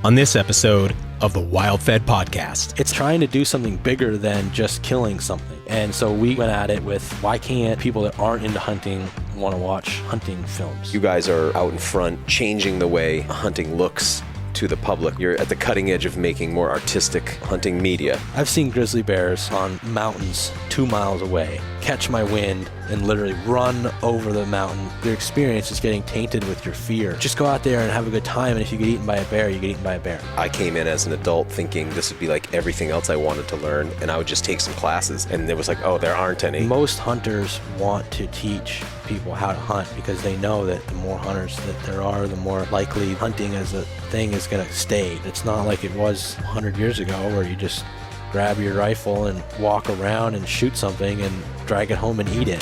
on this episode of the WildFed podcast. It's trying to do something bigger than just killing something. And so we went at it with, why can't people that aren't into hunting want to watch hunting films? You guys are out in front, changing the way hunting looks to the public. You're at the cutting edge of making more artistic hunting media. I've seen grizzly bears on mountains 2 miles away catch my wind and literally run over the mountain. Your experience is getting tainted with your fear. Just go out there and have a good time, and if you get eaten by a bear, you get eaten by a bear. I came in as an adult thinking this would be like everything else I wanted to learn, and I would just take some classes, and it was like, oh, there aren't any. Most hunters want to teach people how to hunt because they know that the more hunters that there are, the more likely hunting as a thing is going to stay. It's not like it was 100 years ago where you just grab your rifle and walk around and shoot something and drag it home and eat it.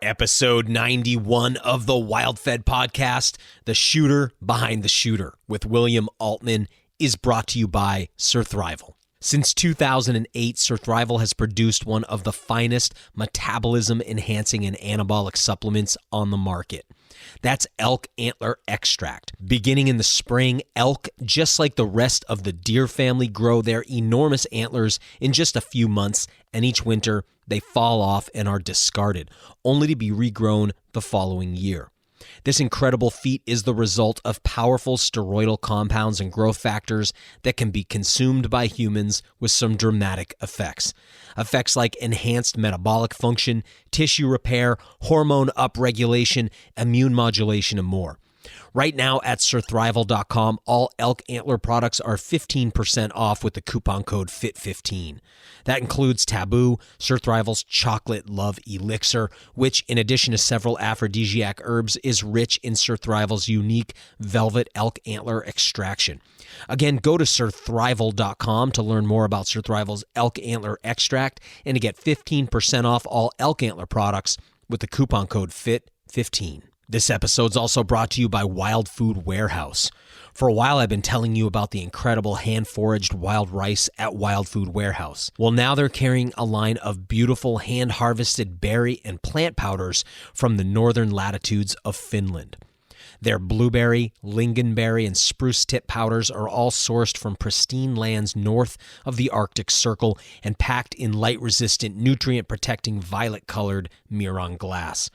Episode 91 of the WildFed podcast, The Shooter Behind the Shooter, with William Altman, is brought to you by Surthrival. Since 2008, Surthrival has produced one of the finest metabolism-enhancing and anabolic supplements on the market. That's Elk Antler Extract. Beginning in the spring, elk, just like the rest of the deer family, grow their enormous antlers in just a few months, and each winter they fall off and are discarded, only to be regrown the following year. This incredible feat is the result of powerful steroidal compounds and growth factors that can be consumed by humans with some dramatic effects. Effects like enhanced metabolic function, tissue repair, hormone upregulation, immune modulation, and more. Right now at surthrival.com, all Elk Antler products are 15% off with the coupon code FIT15. That includes Taboo, Surthrival's Chocolate Love Elixir, which, in addition to several aphrodisiac herbs, is rich in Surthrival's unique Velvet Elk Antler Extraction. Again, go to surthrival.com to learn more about Surthrival's Elk Antler Extract and to get 15% off all Elk Antler products with the coupon code FIT15. This episode's also brought to you by Wild Food Warehouse. For a while, I've been telling you about the incredible hand-foraged wild rice at Wild Food Warehouse. Well, now they're carrying a line of beautiful hand-harvested berry and plant powders from the northern latitudes of Finland. Their blueberry, lingonberry, and spruce tip powders are all sourced from pristine lands north of the Arctic Circle and packed in light-resistant, nutrient-protecting, violet-colored Miron glass.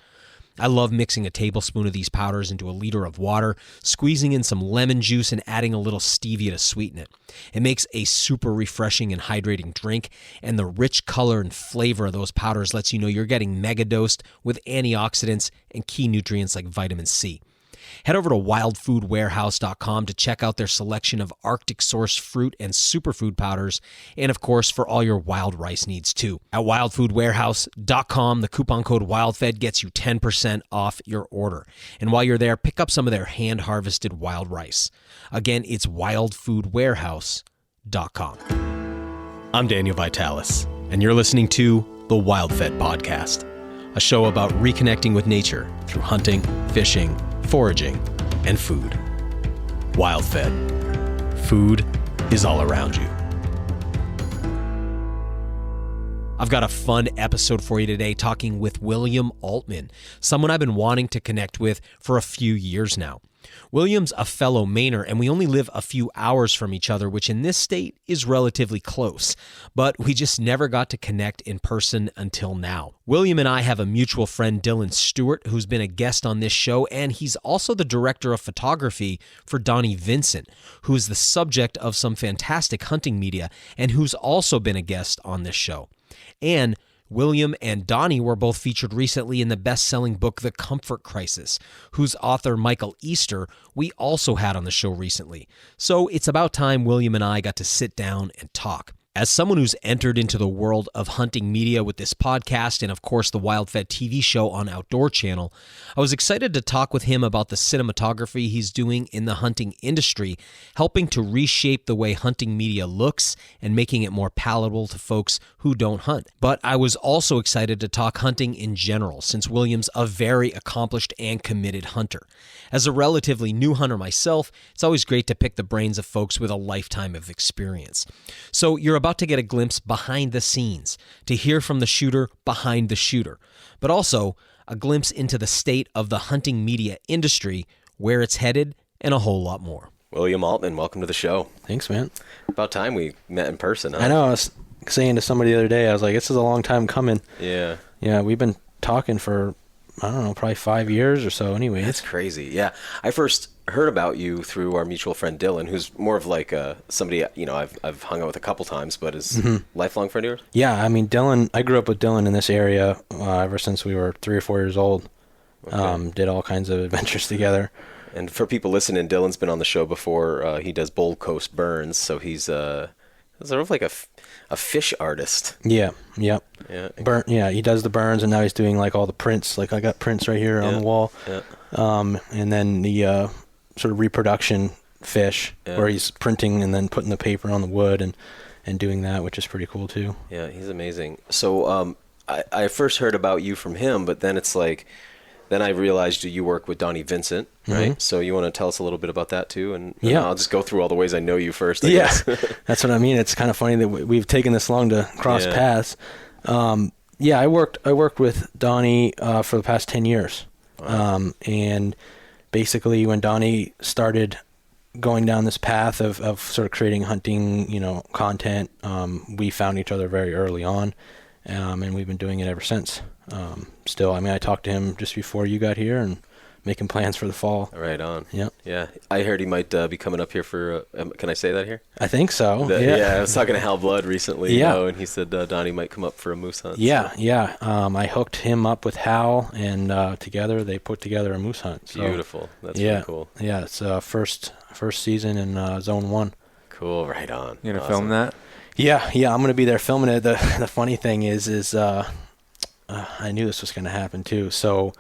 I love mixing a tablespoon of these powders into a liter of water, squeezing in some lemon juice, and adding a little stevia to sweeten it. It makes a super refreshing and hydrating drink, and the rich color and flavor of those powders lets you know you're getting mega-dosed with antioxidants and key nutrients like vitamin C. Head over to wildfoodwarehouse.com to check out their selection of Arctic-sourced fruit and superfood powders, and of course, for all your wild rice needs too. At wildfoodwarehouse.com, the coupon code WildFed gets you 10% off your order. And while you're there, pick up some of their hand-harvested wild rice. Again, it's wildfoodwarehouse.com. I'm Daniel Vitalis, and you're listening to the WildFed podcast, a show about reconnecting with nature through hunting, fishing, foraging, and food. WildFed. Food is all around you. I've got a fun episode for you today talking with William Altman, someone I've been wanting to connect with for a few years now. William's a fellow Mainer, and we only live a few hours from each other, which in this state is relatively close, but we just never got to connect in person until now. William and I have a mutual friend, Dylan Stewart, who's been a guest on this show, and he's also the director of photography for Donnie Vincent, who is the subject of some fantastic hunting media, and who's also been a guest on this show. And William and Donnie were both featured recently in the best-selling book, The Comfort Crisis, whose author, Michael Easter, we also had on the show recently. So it's about time William and I got to sit down and talk. As someone who's entered into the world of hunting media with this podcast and, of course, the WildFed TV show on Outdoor Channel, I was excited to talk with him about the cinematography he's doing in the hunting industry, helping to reshape the way hunting media looks and making it more palatable to folks who don't hunt. But I was also excited to talk hunting in general, since William's a very accomplished and committed hunter. As a relatively new hunter myself, it's always great to pick the brains of folks with a lifetime of experience. So you're about to get a glimpse behind the scenes, to hear from the shooter behind the shooter, but also a glimpse into the state of the hunting media industry, where it's headed, and a whole lot more. William Altman, welcome to the show. Thanks, man. About time we met in person, huh? I know. I was saying to somebody the other day, I was like, this is a long time coming. Yeah. Yeah, we've been talking for, I don't know, probably 5 years or so anyway. That's crazy. Yeah. I first heard about you through our mutual friend Dylan, who's more of like somebody, I've hung out with a couple times, but is lifelong friend of yours? Yeah, I mean, Dylan, I grew up with Dylan in this area ever since we were 3 or 4 years old. Okay. Did all kinds of adventures together. And for people listening, Dylan's been on the show before. He does Bold Coast Burns, so he's sort of like a fish artist. Yeah, yep. Yeah. He does the burns, and now he's doing like all the prints. Like I got prints right here on the wall. Yeah. And then the sort of reproduction fish, where he's printing and then putting the paper on the wood and doing that, which is pretty cool too. Yeah, he's amazing. So I first heard about you from him, but then it's like, then I realized you work with Donnie Vincent, right? Mm-hmm. So you want to tell us a little bit about that too? And Yeah. I'll just go through all the ways I know you first, I guess. That's what I mean. It's kind of funny that we've taken this long to cross paths. I worked with Donnie for the past 10 years. Wow. And basically when Donnie started going down this path of sort of creating hunting, content, we found each other very early on. And we've been doing it ever since. Still, I mean, I talked to him just before you got here and making plans for the fall. Right on. Yep. Yeah. I heard he might be coming up here for, can I say that here? I think so. I was talking to Hal Blood recently, Yeah. and he said Donnie might come up for a moose hunt. Yeah, so. yeah. I hooked him up with Hal, and together they put together a moose hunt. So, Beautiful. That's really cool. Yeah, it's first season in Zone 1. Cool. Right on. You gonna film that? Yeah, I'm going to be there filming it. The funny thing is I knew this was going to happen too. So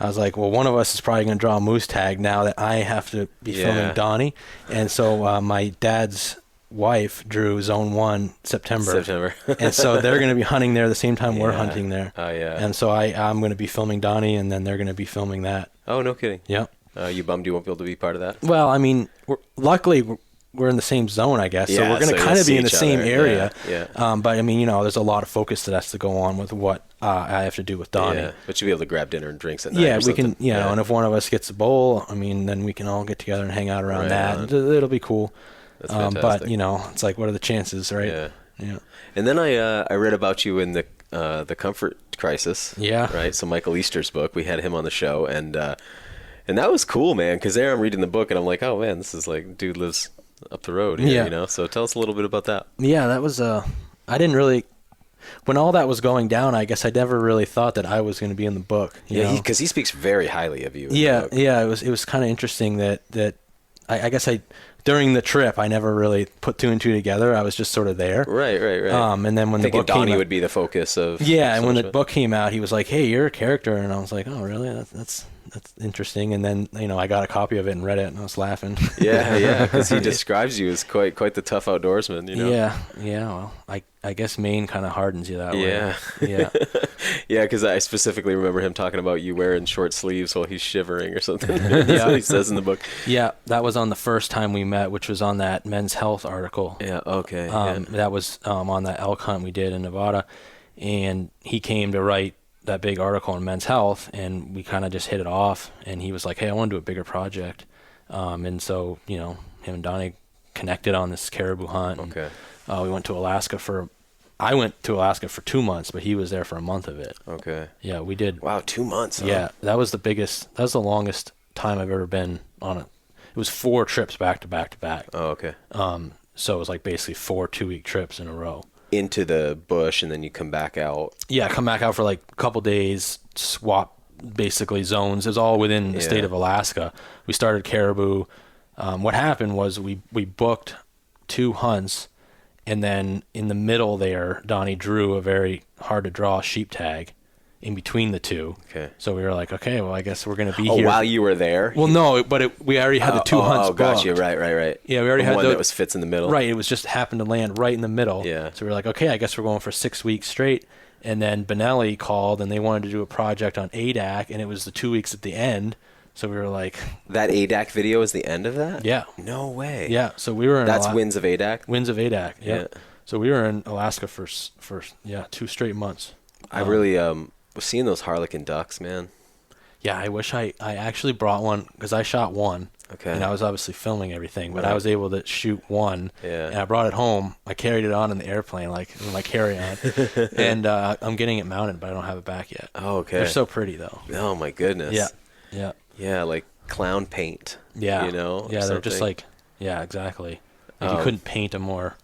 I was like, well, one of us is probably going to draw a moose tag now that I have to be filming Donnie. And so my dad's wife drew Zone 1 September. And so they're going to be hunting there the same time we're hunting there. Oh, yeah. And so I'm going to be filming Donnie, and then they're going to be filming that. Oh, no kidding. Yep. You bummed you won't be able to be part of that? Well, I mean, luckily we're in the same zone, I guess. So we're going to kind of be in the same area. Yeah. But I mean, there's a lot of focus that has to go on with what I have to do with Donnie. Yeah, but you'll be able to grab dinner and drinks at night. Yeah, we can, and if one of us gets a bowl, I mean, then we can all get together and hang out around that. It'll be cool. That's fantastic. But, it's like, what are the chances, right? Yeah. And then I read about you in the Comfort Crisis. Yeah. Right? So Michael Easter's book, we had him on the show, and that was cool, man, because there I'm reading the book, and I'm like, oh, man, this is like, dude lives up the road here, So tell us a little bit about that. Yeah, that was, I didn't really, when all that was going down, I guess I never really thought that I was going to be in the book. Because he speaks very highly of you. It was kind of interesting that I guess during the trip, I never really put two and two together. I was just sort of there. Right. And then when the book Donnie came out, would be the focus of. Yeah, and when the book came out, he was like, "Hey, you're a character," and I was like, "Oh, really? That's interesting." And then I got a copy of it and read it, and I was laughing. Yeah, because he describes you as quite the tough outdoorsman. Yeah. Well, I guess Maine kind of hardens you that way. Yeah. Yeah, because I specifically remember him talking about you wearing short sleeves while he's shivering or something. That's what he says in the book. Yeah, that was on the first time we met, which was on that Men's Health article. Yeah, okay. That was on that elk hunt we did in Nevada, and he came to write that big article on Men's Health, and we kind of just hit it off, and he was like, hey, I want to do a bigger project. And so, him and Donnie connected on this caribou hunt. Okay. We went to Alaska I went to Alaska for 2 months, but he was there for a month of it. Okay. Yeah, we did. Wow, 2 months. Huh? Yeah, that was the longest time I've ever been on it. It was 4 trips back to back to back. Oh, okay. So it was like basically 4 2-week trips in a row. Into the bush, and then you come back out. Yeah, come back out for like a couple days, swap basically zones. It was all within the state of Alaska. We started caribou. What happened was we booked 2 hunts, and then in the middle there, Donnie drew a very hard to draw sheep tag in between the 2. Okay. So we were like, okay, well, I guess we're going to be here. While you were there? Well, no, but we already had the 2 hunts booked. Gotcha. Right. Yeah, we already had one that fits in the middle. Right, it was just happened to land right in the middle. Yeah. So we were like, okay, I guess we're going for 6 weeks straight. And then Benelli called, and they wanted to do a project on ADAC, and it was the 2 weeks at the end. So we were like... That ADAC video is the end of that? Yeah. No way. Yeah, so we were in... That's Winds of ADAC? Winds of ADAC, yeah. So we were in Alaska for 2 straight months. I really was seeing those harlequin ducks, man. Yeah, I wish I actually brought one, because I shot one. Okay. And I was obviously filming everything, but I was able to shoot one. Yeah. And I brought it home. I carried it on in the airplane, like in my carry-on. And I'm getting it mounted, but I don't have it back yet. Oh, okay. They're so pretty, though. Oh, my goodness. Yeah. Yeah. Yeah, like clown paint. Yeah. You know? Yeah, they're just like, yeah, exactly. Like you couldn't paint a more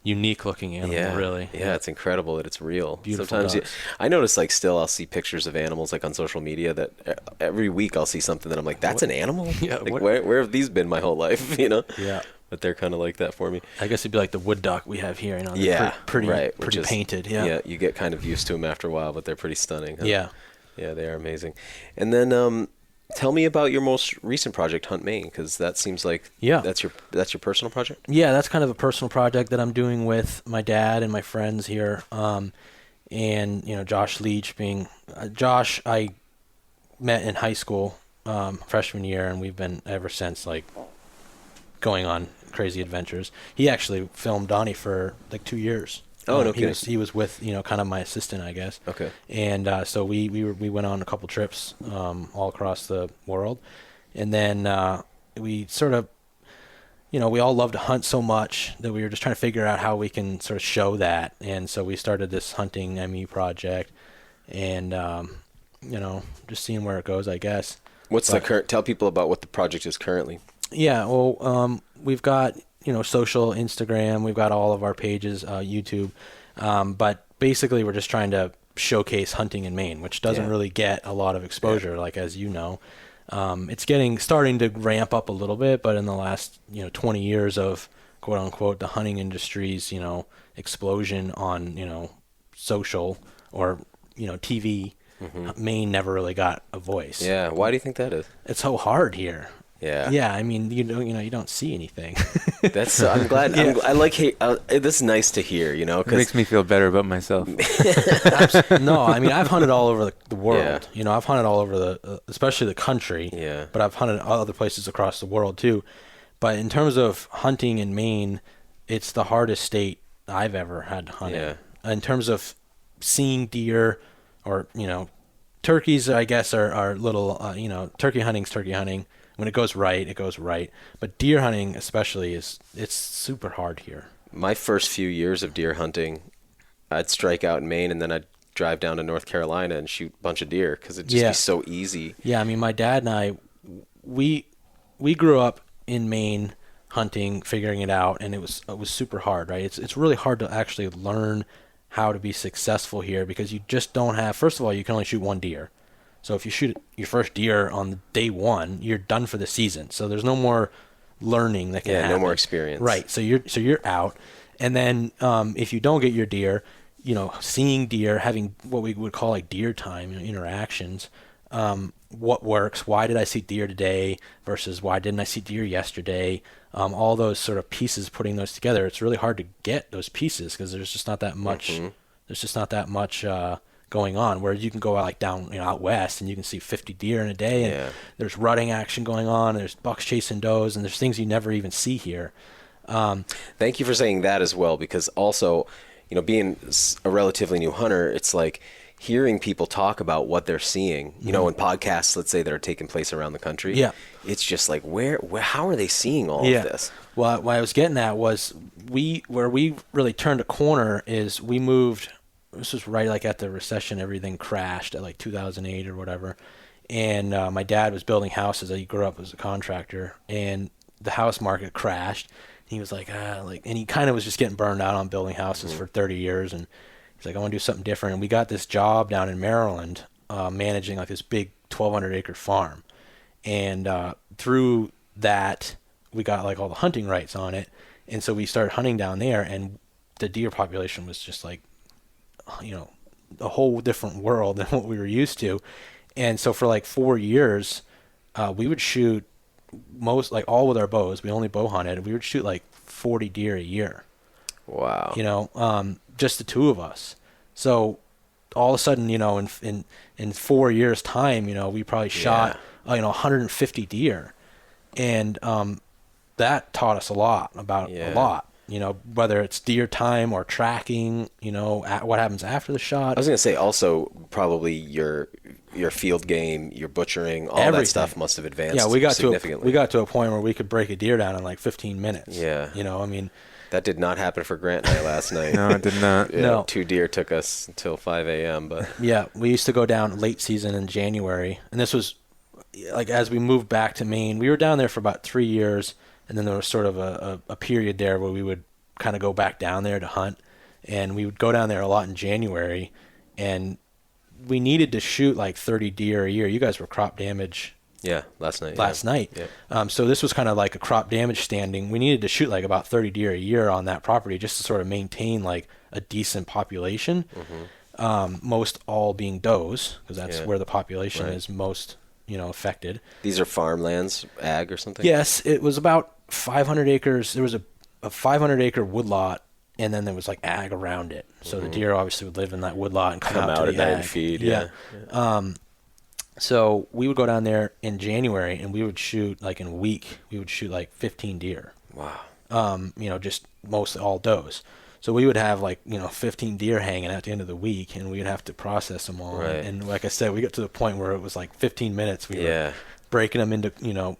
unique looking animal, really. Yeah, it's incredible that it's real. Beautiful Sometimes I notice, like, still I'll see pictures of animals, like, on social media, that every week I'll see something that I'm like, that's an animal? Yeah. Like, where have these been my whole life, you know? Yeah. But they're kind of like that for me. I guess it'd be like the wood duck we have here, you know? Yeah, pretty which is, painted, yeah. Yeah, you get kind of used to them after a while, but they're pretty stunning. Huh? Yeah. Yeah, they are amazing. And then tell me about your most recent project, Hunt Maine, because that seems like that's your personal project? Yeah, that's kind of a personal project that I'm doing with my dad and my friends here. And, you know, Josh Leach being... Josh, I met in high school, freshman year, and we've been ever since, like, going on crazy adventures. He actually filmed Donnie for, like, 2 years. Oh, no kidding. He was with, you know, kind of my assistant, I guess. Okay. And so we went on a couple trips all across the world. And then we sort of, you know, we all love to hunt so much that we were just trying to figure out how we can sort of show that. And so we started this hunting ME project and, you know, just seeing where it goes, I guess. What's the current, tell people about what the project is currently. Yeah, well, we've got, you know, social, Instagram, we've got all of our pages, YouTube, but basically we're just trying to showcase hunting in Maine, which doesn't really get a lot of exposure, like, as you know. It's starting to ramp up a little bit, but in the last, you know, 20 years of, quote unquote, the hunting industry's, you know, explosion on, you know, social or, you know, TV, Maine never really got a voice. Yeah, why do you think that is? It's so hard here. Yeah. Yeah, I mean, you know, you don't see anything. That's. I'm glad. Yeah. I like. This is nice to hear. You know, it makes me feel better about myself. No, I mean, I've hunted all over the world. Yeah. You know, I've hunted all over especially the country. Yeah. But I've hunted other places across the world too. But in terms of hunting in Maine, it's the hardest state I've ever had to hunt in. In terms of seeing deer, or, you know, turkeys, I guess, are little. You know, turkey hunting's turkey hunting. When it goes right, it goes right. But deer hunting especially it's super hard here. My first few years of deer hunting, I'd strike out in Maine and then I'd drive down to North Carolina and shoot a bunch of deer because it'd just be so easy. Yeah, I mean, my dad and I, we grew up in Maine hunting, figuring it out, and it was super hard, right? It's really hard to actually learn how to be successful here because you just don't have. First of all, you can only shoot one deer. So if you shoot your first deer on day one, you're done for the season. So there's no more learning that can happen. No more experience. Right. So you're out. And then if you don't get your deer, you know, seeing deer, having what we would call like deer time, you know, interactions. What works? Why did I see deer today versus why didn't I see deer yesterday? All those sort of pieces, putting those together. It's really hard to get those pieces because there's just not that much. There's just not that much. Going on, where you can go out down, you know, out west and you can see 50 deer in a day, and there's rutting action going on, and there's bucks chasing does, and there's things you never even see here. Thank you for saying that as well, because also, you know, being a relatively new hunter, it's like hearing people talk about what they're seeing, you know, in podcasts, let's say, that are taking place around the country. Yeah, it's just like where how are they seeing all of this? Well, what I was getting at was where we really turned a corner is we moved. This was right like at the recession, everything crashed at like 2008 or whatever. And my dad was building houses. He grew up as a contractor, and the house market crashed. He was like, and he kind of was just getting burned out on building houses for 30 years. And he's like, I want to do something different. And we got this job down in Maryland, managing like this big 1,200 acre farm. And through that, we got like all the hunting rights on it. And so we started hunting down there, and the deer population was just like, you know, a whole different world than what we were used to. And so for like 4 years, we would shoot all with our bows. We only bow hunted. We would shoot like 40 deer a year. Wow. You know, just the two of us. So all of a sudden, you know, in 4 years time, you know, we probably shot, 150 deer. And, that taught us a lot. whether it's deer time or tracking, what happens after the shot. I was going to say also probably your field game, your butchering, all Everything. That stuff must have advanced significantly. We got to a point where we could break a deer down in like 15 minutes. Yeah. That did not happen for Grant and I last night. No, it did not. Yeah, No. 2 deer took us until 5 a.m. But yeah, we used to go down late season in January, and this was like as we moved back to Maine. We were down there for about 3 years, and then there was sort of a period there where we would kind of go back down there to hunt, and we would go down there a lot in January, and we needed to shoot like 30 deer a year. You guys were crop damage. yeah, last night. Yeah. So this was kind of like a crop damage standing. We needed to shoot like about 30 deer a year on that property just to sort of maintain like a decent population. Most all being does, because that's where the population is most, affected. These are farmlands, ag or something? Yes, it was about 500 acres. There was a 500-acre woodlot, and then there was like ag around it. So the deer obviously would live in that woodlot and come out to at the night ag. and feed. Yeah. So we would go down there in January, and we would shoot like in a week. We would shoot like 15 deer. Wow. Just most all does. So we would have like 15 deer hanging at the end of the week, and we'd have to process them all. Right. And like I said, we got to the point where it was like 15 minutes. We were Yeah. breaking them into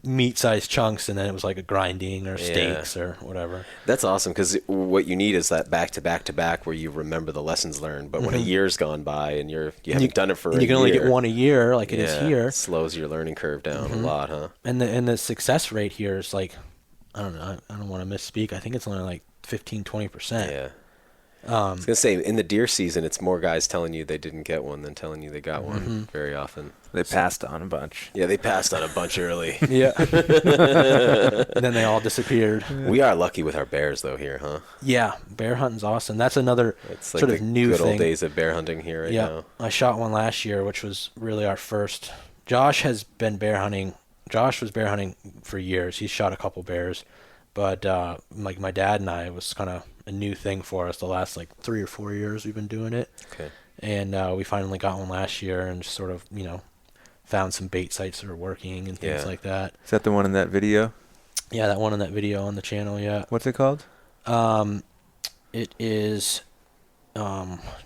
meat-sized chunks, and then it was like a grinding or steaks or whatever. That's awesome, because what you need is that back-to-back where you remember the lessons learned. But when a year's gone by and you haven't done it for a year, you can only get one a year, like it is here. It slows your learning curve down a lot, huh? And the success rate here is like, I don't know, I don't want to misspeak. I think it's only like 15-20%. Yeah. I was going to say, in the deer season, it's more guys telling you they didn't get one than telling you they got one very often. They passed on a bunch. Yeah, they passed on a bunch early. Yeah. And then they all disappeared. We are lucky with our bears, though, here, huh? Yeah, bear hunting's awesome. That's another It's like sort the of new good thing. old days of bear hunting here right now. I shot one last year, which was really our first. Josh has been bear hunting. Josh was bear hunting for years. He's shot a couple bears. But like my dad and I, it was kind of a new thing for us. The last like 3 or 4 years we've been doing it. Okay. And we finally got one last year and just sort of, found some bait sites that are working and things like that. Is that the one in that video? Yeah, that one in that video on the channel, yeah. What's it called? It is,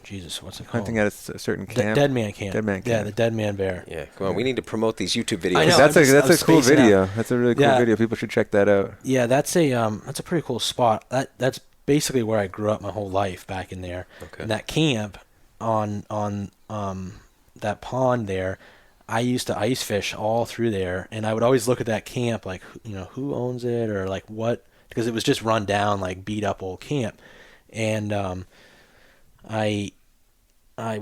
Jesus, what's it called? Hunting at a certain camp? Dead Man Camp. Dead Man Camp. Yeah, the Dead Man Bear. Yeah, come on. We need to promote these YouTube videos. I know. That's I'm a cool spacing video. out. That's a really cool video. People should check that out. Yeah, that's a pretty cool spot. That's basically where I grew up my whole life, back in there. Okay. And that camp on that pond there, I used to ice fish all through there, and I would always look at that camp like, who owns it, or like what, because it was just run down, like beat up old camp. And we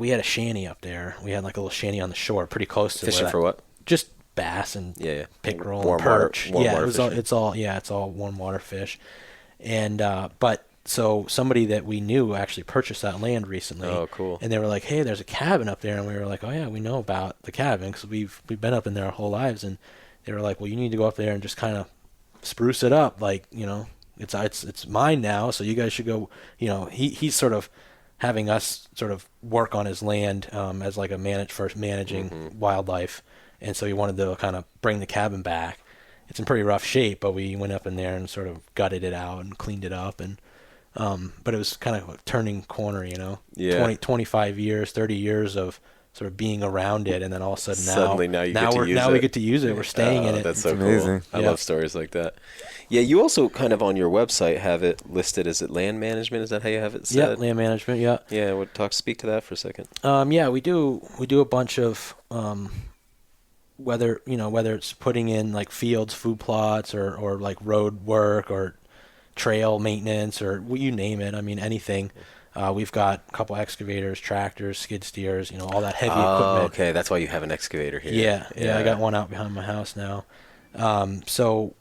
had a shanty up there. We had like a little shanty on the shore, pretty close to Fishing for what? Just bass and pickerel Warm and perch. water It's all warm water fish. And but so somebody that we knew actually purchased that land recently. Oh, cool. And they were like, "Hey, there's a cabin up there," and we were like, "Oh yeah, we know about the cabin because we've been up in there our whole lives." And they were like, "Well, you need to go up there and just kind of spruce it up, like it's mine now, so you guys should go." He's sort of having us sort of work on his land as like a managing wildlife, and so he wanted to kind of bring the cabin back. It's in pretty rough shape, but we went up in there and sort of gutted it out and cleaned it up, and but it was kind of a turning corner, 25 years, 30 years of sort of being around it, and then all of a sudden now we get to use it. We're staying in it. That's so amazing. Cool. I love stories like that. Yeah, you also kind of on your website have it listed. Is it land management? Is that how you have it said? Yeah, land management. Yeah. Yeah. Speak to that for a second. Yeah, we do a bunch of whether it's putting in like fields, food plots, or like road work or trail maintenance, or you name it. I mean, anything. We've got a couple excavators, tractors, skid steers, all that heavy equipment. Okay, that's why you have an excavator here. Yeah, I got one out behind my house now. So,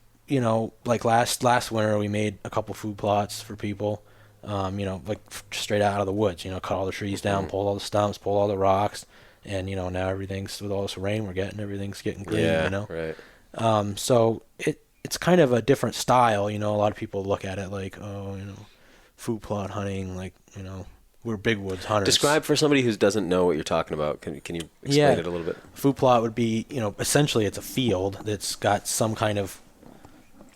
like last winter we made a couple food plots for people, like straight out of the woods, cut all the trees down, pulled all the stumps, pulled all the rocks, and, now everything's, with all this rain we're getting, everything's getting green, right. So it's kind of a different style, a lot of people look at it like, food plot hunting, like, we're big woods hunters. Describe for somebody who doesn't know what you're talking about. Can you explain it a little bit? Food plot would be, essentially it's a field that's got some kind of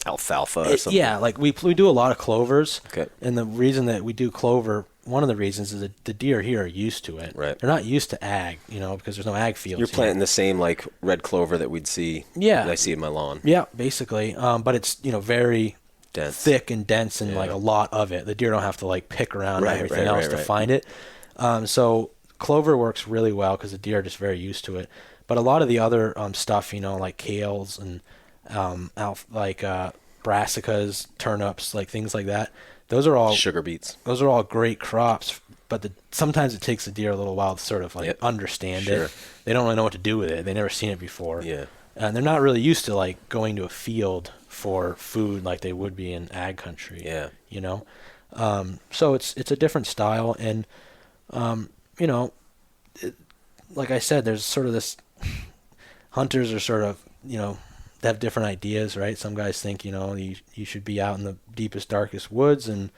alfalfa or something. Yeah, like we do a lot of clovers. Okay. And the reason that we do clover, one of the reasons is that the deer here are used to it. Right. They're not used to ag, because there's no ag fields. You're planting the same like red clover that we'd see. Yeah. That I see in my lawn. Yeah, basically. But it's very Dense. thick and dense and like a lot of it. The deer don't have to like pick around everything else to find it. So clover works really well because the deer are just very used to it. But a lot of the other stuff, like kales and brassicas, turnips, like things like that. Those are all sugar beets. Those are all great crops, but sometimes it takes the deer a little while to sort of like understand it. They don't really know what to do with it. They've never seen it before. Yeah. And they're not really used to like going to a field for food like they would be in ag country. Yeah. So it's a different style, and like I said, there's sort of this. Hunters are sort of they have different ideas, right? Some guys think you should be out in the deepest, darkest woods and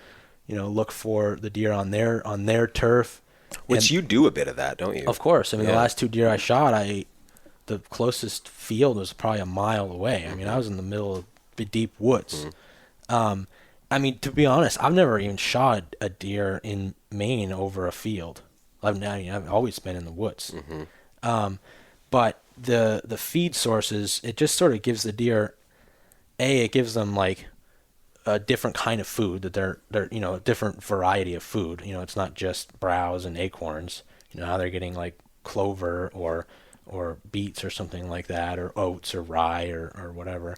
look for the deer on their turf. Which you do a bit of that, don't you? Of course. I mean, the last 2 deer I shot, the closest field was probably a mile away. I mean, I was in the middle of the deep woods. I mean, to be honest, I've never even shot a deer in Maine over a field. I've always been in the woods. But the feed sources, it just sort of gives the deer, it gives them like a different kind of food, that they're a different variety of food. It's not just browse and acorns. Now they're getting like clover or beets or something like that, or oats or rye or whatever.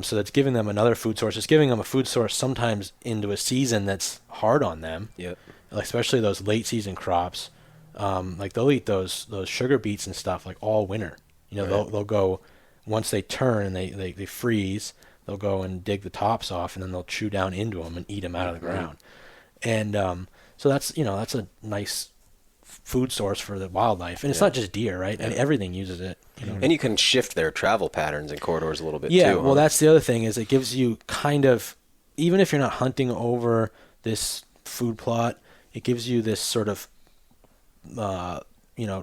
So that's giving them another food source. It's giving them a food source sometimes into a season that's hard on them. Yep. Like especially those late season crops. Like they'll eat those sugar beets and stuff like all winter. They'll go, once they turn and they freeze, they'll go and dig the tops off, and then they'll chew down into them and eat them out of the ground. And so that's a nice food source for the wildlife. And it's not just deer, right? And everything uses it. And you can shift their travel patterns and corridors a little bit too. Yeah, well, that's the other thing, is it gives you kind of, even if you're not hunting over this food plot, it gives you this sort of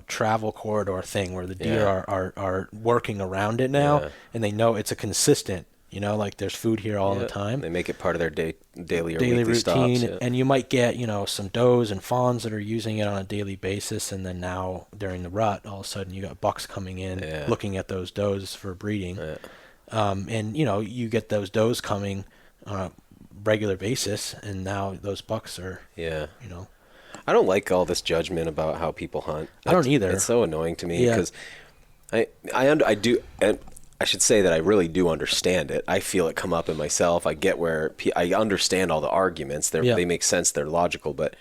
travel corridor thing where the deer are working around it now, and they know it's a consistent, like there's food here all the time. They make it part of their daily routine, stops, and you might get some does and fawns that are using it on a daily basis, and then now during the rut, all of a sudden you got bucks coming in looking at those does for breeding, and you get those does coming on a regular basis, and now those bucks are I don't like all this judgment about how people hunt. I don't either. It's so annoying to me because I do, and I should say that I really do understand it. I feel it come up in myself. I get where I understand all the arguments. They make sense. They're logical, but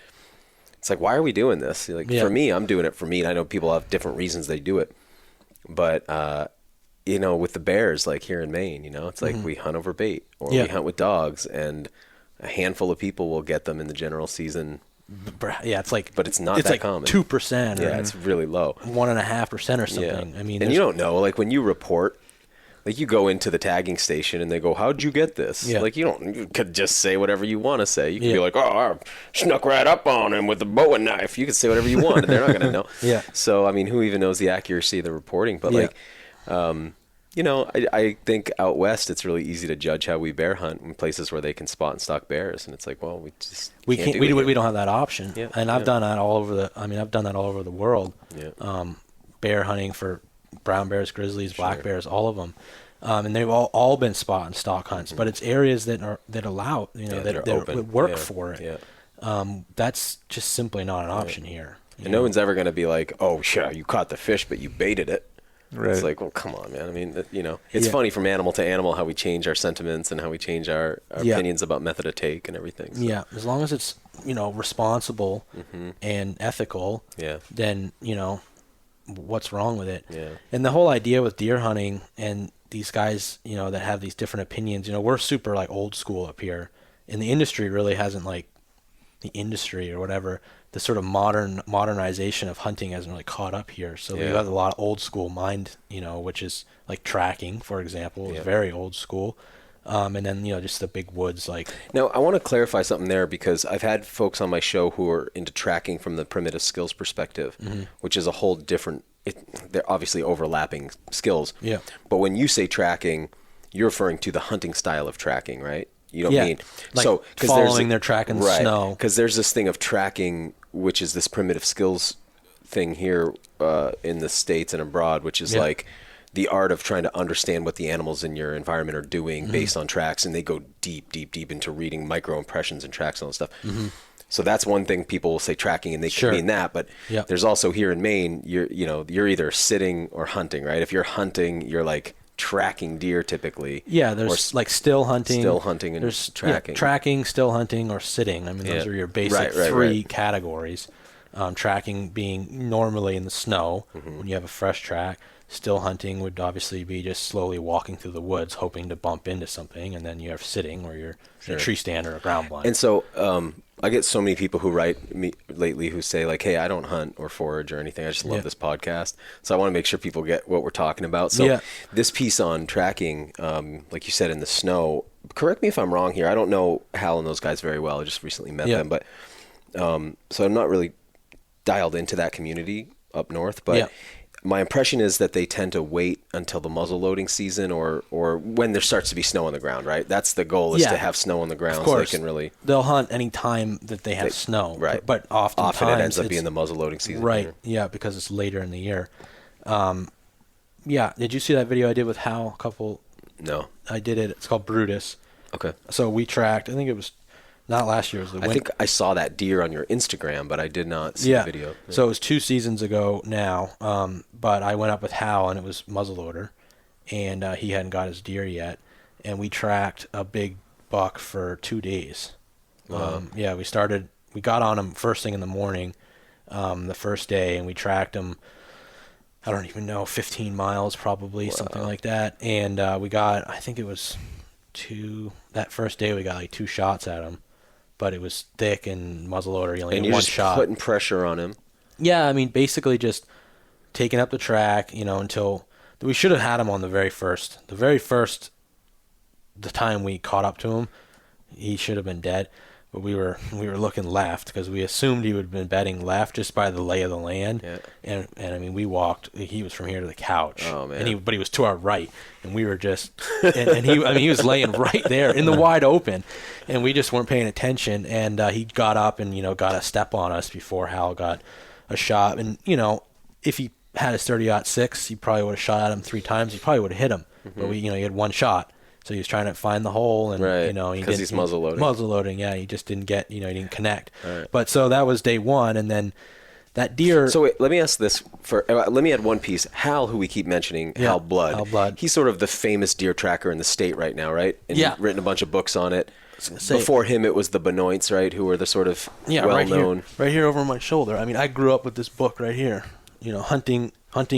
it's like, why are we doing this? For me, I'm doing it for me. And I know people have different reasons they do it, but with the bears, like here in Maine, it's like we hunt over bait, or we hunt with dogs, and a handful of people will get them in the general season. Yeah, it's like, but it's not that common. 2%. Yeah, it's really low. 1.5% or something. Yeah. I mean, and you don't know, like when you report, like you go into the tagging station and they go, "How'd you get this?" Yeah. Like you could just say whatever you want to say. You could be like, "Oh, I snuck right up on him with a bowie knife." You could say whatever you want, and they're not going to know. Yeah. So I mean, who even knows the accuracy of the reporting? But I think out west it's really easy to judge how we bear hunt in places where they can spot and stalk bears, and it's like, well, we don't have that option. Yeah. And I've done that all over the world. Yeah. Bear hunting for brown bears, grizzlies, black bears, all of them. And they've all been spot and stalk hunts, but it's areas that allow, that work for it. Yeah. That's just simply not an option here. And no one's ever going to be like, "Oh, sure, you caught the fish, but you baited it." Right. It's like, well, come on, man. I mean, it's funny from animal to animal how we change our sentiments and how we change our opinions about method of take and everything. So. Yeah, as long as it's responsible and ethical, then what's wrong with it? Yeah. And the whole idea with deer hunting and these guys, that have these different opinions, we're super like old school up here, and the industry really hasn't the industry or whatever. The sort of modernization of hunting hasn't really caught up here. So we have a lot of old school mind, which is like tracking, for example, is very old school. And then, just the big woods. Now, I want to clarify something there, because I've had folks on my show who are into tracking from the primitive skills perspective, which is a whole different, they're obviously overlapping skills. Yeah. But when you say tracking, you're referring to the hunting style of tracking, right? You don't mean like so following their track in the snow. Because there's this thing of tracking, which is this primitive skills thing here in the States and abroad, which is like the art of trying to understand what the animals in your environment are doing based on tracks, and they go deep into reading micro impressions and tracks and all that stuff. So that's one thing people will say tracking, and they can mean that. But there's also here in Maine, you're either sitting or hunting, right? If you're hunting, you're like tracking deer typically. Yeah, there's like still hunting. Still hunting and there's tracking. Tracking, still hunting, or sitting. I mean, those are your basic three categories. Tracking being normally in the snow when you have a fresh track. Still hunting would obviously be just slowly walking through the woods, hoping to bump into something, and then you have sitting, where you're a tree stand or a ground blind. And so I get so many people who write me lately who say like, "Hey, I don't hunt or forage or anything. I just love this podcast." So I want to make sure people get what we're talking about. So this piece on tracking, like you said, in the snow. Correct me if I'm wrong here. I don't know Hal and those guys very well. I just recently met them, but so I'm not really dialed into that community up north, but my impression is that they tend to wait until the muzzle loading season or when there starts to be snow on the ground, right? That's the goal, is to have snow on the ground so they can really... They'll hunt any time that they have snow. Right. But often it ends up being the muzzle loading season. Right, because it's later in the year. Did you see that video I did with Hal a couple... No. I did it. It's called Brutus. Okay. So we tracked, I think it was... Not last year. It was I think I saw that deer on your Instagram, but I did not see the video. Yeah. So it was 2 seasons ago now, but I went up with Hal, and it was muzzleloader, and he hadn't got his deer yet, and we tracked a big buck for 2 days. Wow. We got on him first thing in the morning, the first day, and we tracked him, I don't even know, 15 miles probably, something like that, and we got, I think it was that first day we got like 2 shots at him. But it was thick and muzzleloader. You only had one shot. And you're putting pressure on him. Yeah, I mean, basically just taking up the track, until we should have had him on the very first. The time we caught up to him, he should have been dead. But we were looking left because we assumed he would have been bedding left just by the lay of the land. Yeah. And I mean, we walked. He was from here to the couch. Oh man! But he was to our right, and we were just. and he was laying right there in the wide open, and we just weren't paying attention. And he got up and got a step on us before Hal got a shot. And if he had his 30-06, he probably would have shot at him 3 times. He probably would have hit him. But he had 1 shot. So he was trying to find the hole, and because he's muzzle loading. Muzzle loading, yeah. He just didn't get, he didn't connect. Right. But so that was day 1, and then that deer. So wait, let me ask this let me add one piece. Hal, who we keep mentioning, Hal Blood. He's sort of the famous deer tracker in the state right now, right? And he's written a bunch of books on it. Before him, it was the Benoits, right, who were the sort of well-known. Right here over my shoulder. I mean, I grew up with this book right here. Hunting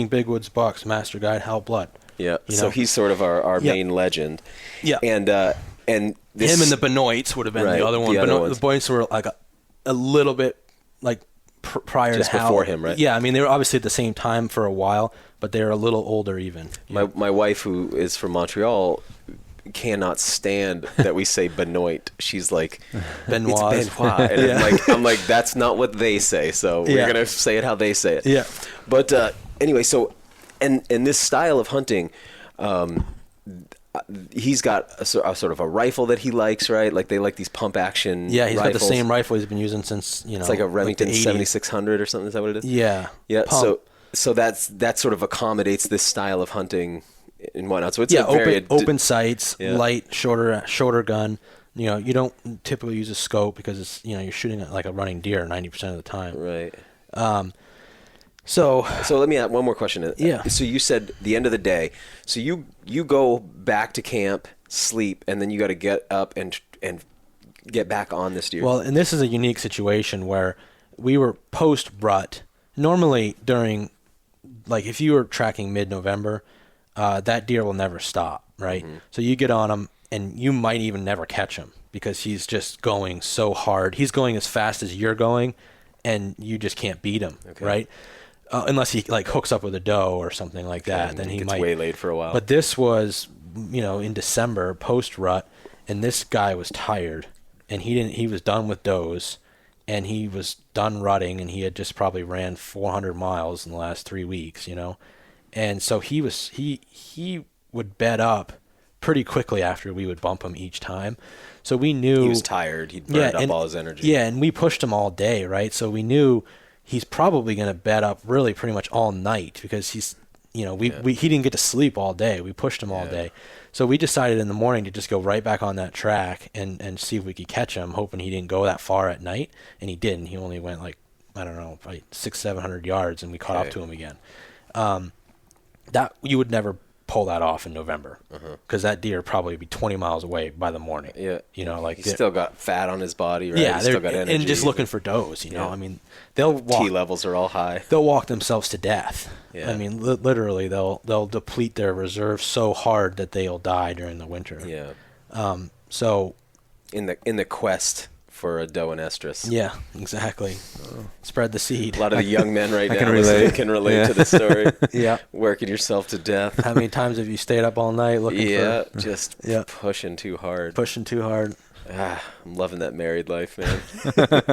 Big Woods Bucks, Master Guide Hal Blood. Yeah, so he's sort of our main legend. Yeah, and this, him and the Benoits would have been the other one. The Benoits were like a little bit like prior just to Hal. Before him, right? Yeah, I mean they were obviously at the same time for a while, but they were a little older even. My wife, who is from Montreal, cannot stand that we say Benoit. She's like, Benoit. It's Benoit. And I'm like, that's not what they say. So we're gonna say it how they say it. Yeah. But anyway, so. And this style of hunting, he's got a sort of a rifle that he likes, right? Like they like these pump action. Yeah, he's rifles. got the same rifle he's been using since It's like a Remington 7600 or something. Is that what it is? Yeah. Yeah. Pump. So that sort of accommodates this style of hunting and whatnot. So it's open sights, light, shorter gun. You don't typically use a scope because it's you're shooting at like a running deer 90% of the time. Right. So let me add one more question. Yeah. So you said the end of the day. So you go back to camp, sleep, and then you got to get up and get back on this deer. Well, and this is a unique situation where we were post-rut. Normally during, like if you were tracking mid-November, that deer will never stop, right? Mm-hmm. So you get on him, and you might even never catch him because he's just going so hard. He's going as fast as you're going, and you just can't beat him, right? Unless he like hooks up with a doe or something like that, then he gets might waylaid for a while. But this was, in December post rut, and this guy was tired, and he was done with does, and he was done rutting, and he had just probably ran 400 miles in the last 3 weeks, and so he would bed up pretty quickly after we would bump him each time. So we knew he was tired. He'd burned up all his energy. Yeah, and we pushed him all day, right? So we knew he's probably going to bed up really pretty much all night because he's, he didn't get to sleep all day. We pushed him all day. So we decided in the morning to just go right back on that track and see if we could catch him, hoping he didn't go that far at night. And he didn't. He only went like, I don't know, probably 600-700 yards, and we caught up to him again. That you would never pull that off in November because that deer probably be 20 miles away by the morning. Yeah, like he's still got fat on his body, right? Yeah, he's still got energy. And just looking for does. I mean, they'll walk. T levels are all high. They'll walk themselves to death. Yeah. I mean, literally, they'll deplete their reserves so hard that they'll die during the winter. Yeah. So, in the quest for a doe and estrus. Yeah, exactly. Spread the seed. A lot of the young men right now can relate to the story. Yeah. Working yourself to death. How many times have you stayed up all night looking for... just pushing too hard. Pushing too hard. I'm loving that married life, man.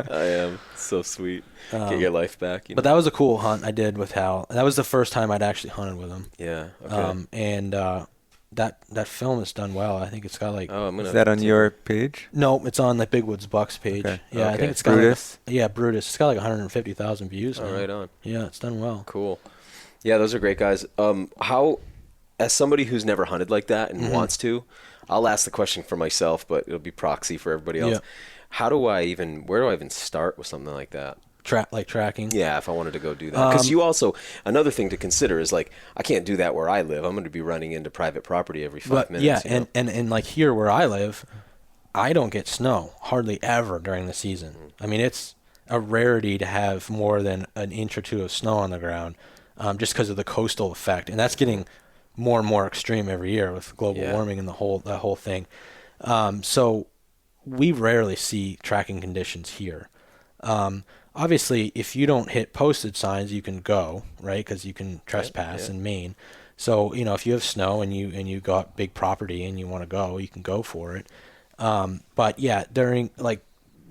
I am. So sweet. Get your life back. But that was a cool hunt I did with Hal. That was the first time I'd actually hunted with him. Yeah. Okay. And that film is done well. I think it's got like... Is that on your page? No, it's on the Big Woods Bucks page. Okay. Yeah, Okay. I think it's got Brutus? Brutus. It's got like 150,000 views. Oh, right on. Yeah, it's done well. Cool. Yeah, those are great guys. How, as somebody who's never hunted like that and wants to, I'll ask the question for myself, but it'll be proxy for everybody else. Yeah. Where do I even start with something like that? Tracking. Yeah, if I wanted to go do that. Because you also, another thing to consider is like, I can't do that where I live. I'm going to be running into private property every 5 minutes. Yeah, and like here where I live, I don't get snow hardly ever during the season. I mean, it's a rarity to have more than an inch or two of snow on the ground just because of the coastal effect. And that's getting more and more extreme every year with global warming and the whole thing. So we rarely see tracking conditions here. Obviously, if you don't hit posted signs, you can go, right? Because you can trespass in Maine. So, if you have snow and you got big property and you want to go, you can go for it. But yeah, during like...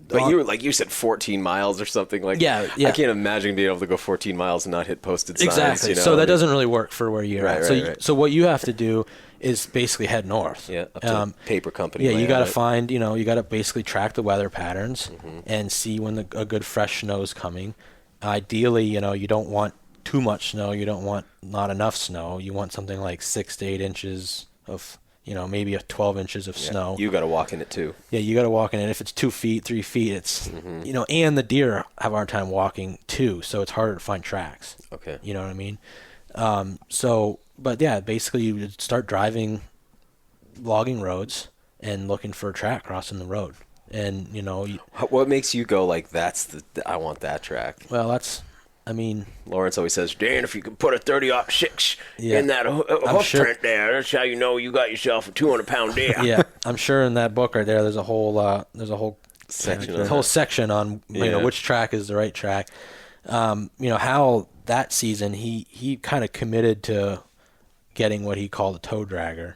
But you said 14 miles or something like. Yeah. I can't imagine being able to go 14 miles and not hit posted signs. Exactly. So that doesn't really work for where you're at. Right. So what you have to do is basically head north. Yeah. Up to paper company. Yeah, you got to find. You got to basically track the weather patterns and see when a good fresh snow is coming. Ideally, you don't want too much snow. You don't want not enough snow. You want something like 6 to 8 inches of. Maybe 12 inches of snow. You got to walk in it too. Yeah, you got to walk in it. If it's 2 feet, 3 feet, it's, and the deer have a hard time walking too, so it's harder to find tracks. Okay. You know what I mean? But yeah, basically you would start driving logging roads and looking for a track crossing the road. And, what makes you go like, I want that track? Well, Lawrence always says, Dan, if you could put a 30-06 in that hoof print there, that's how you know you got yourself a 200-pound deer. Yeah, I'm sure in that book right there, there's a whole section on which track is the right track. Hal that season he kind of committed to getting what he called a toe dragger.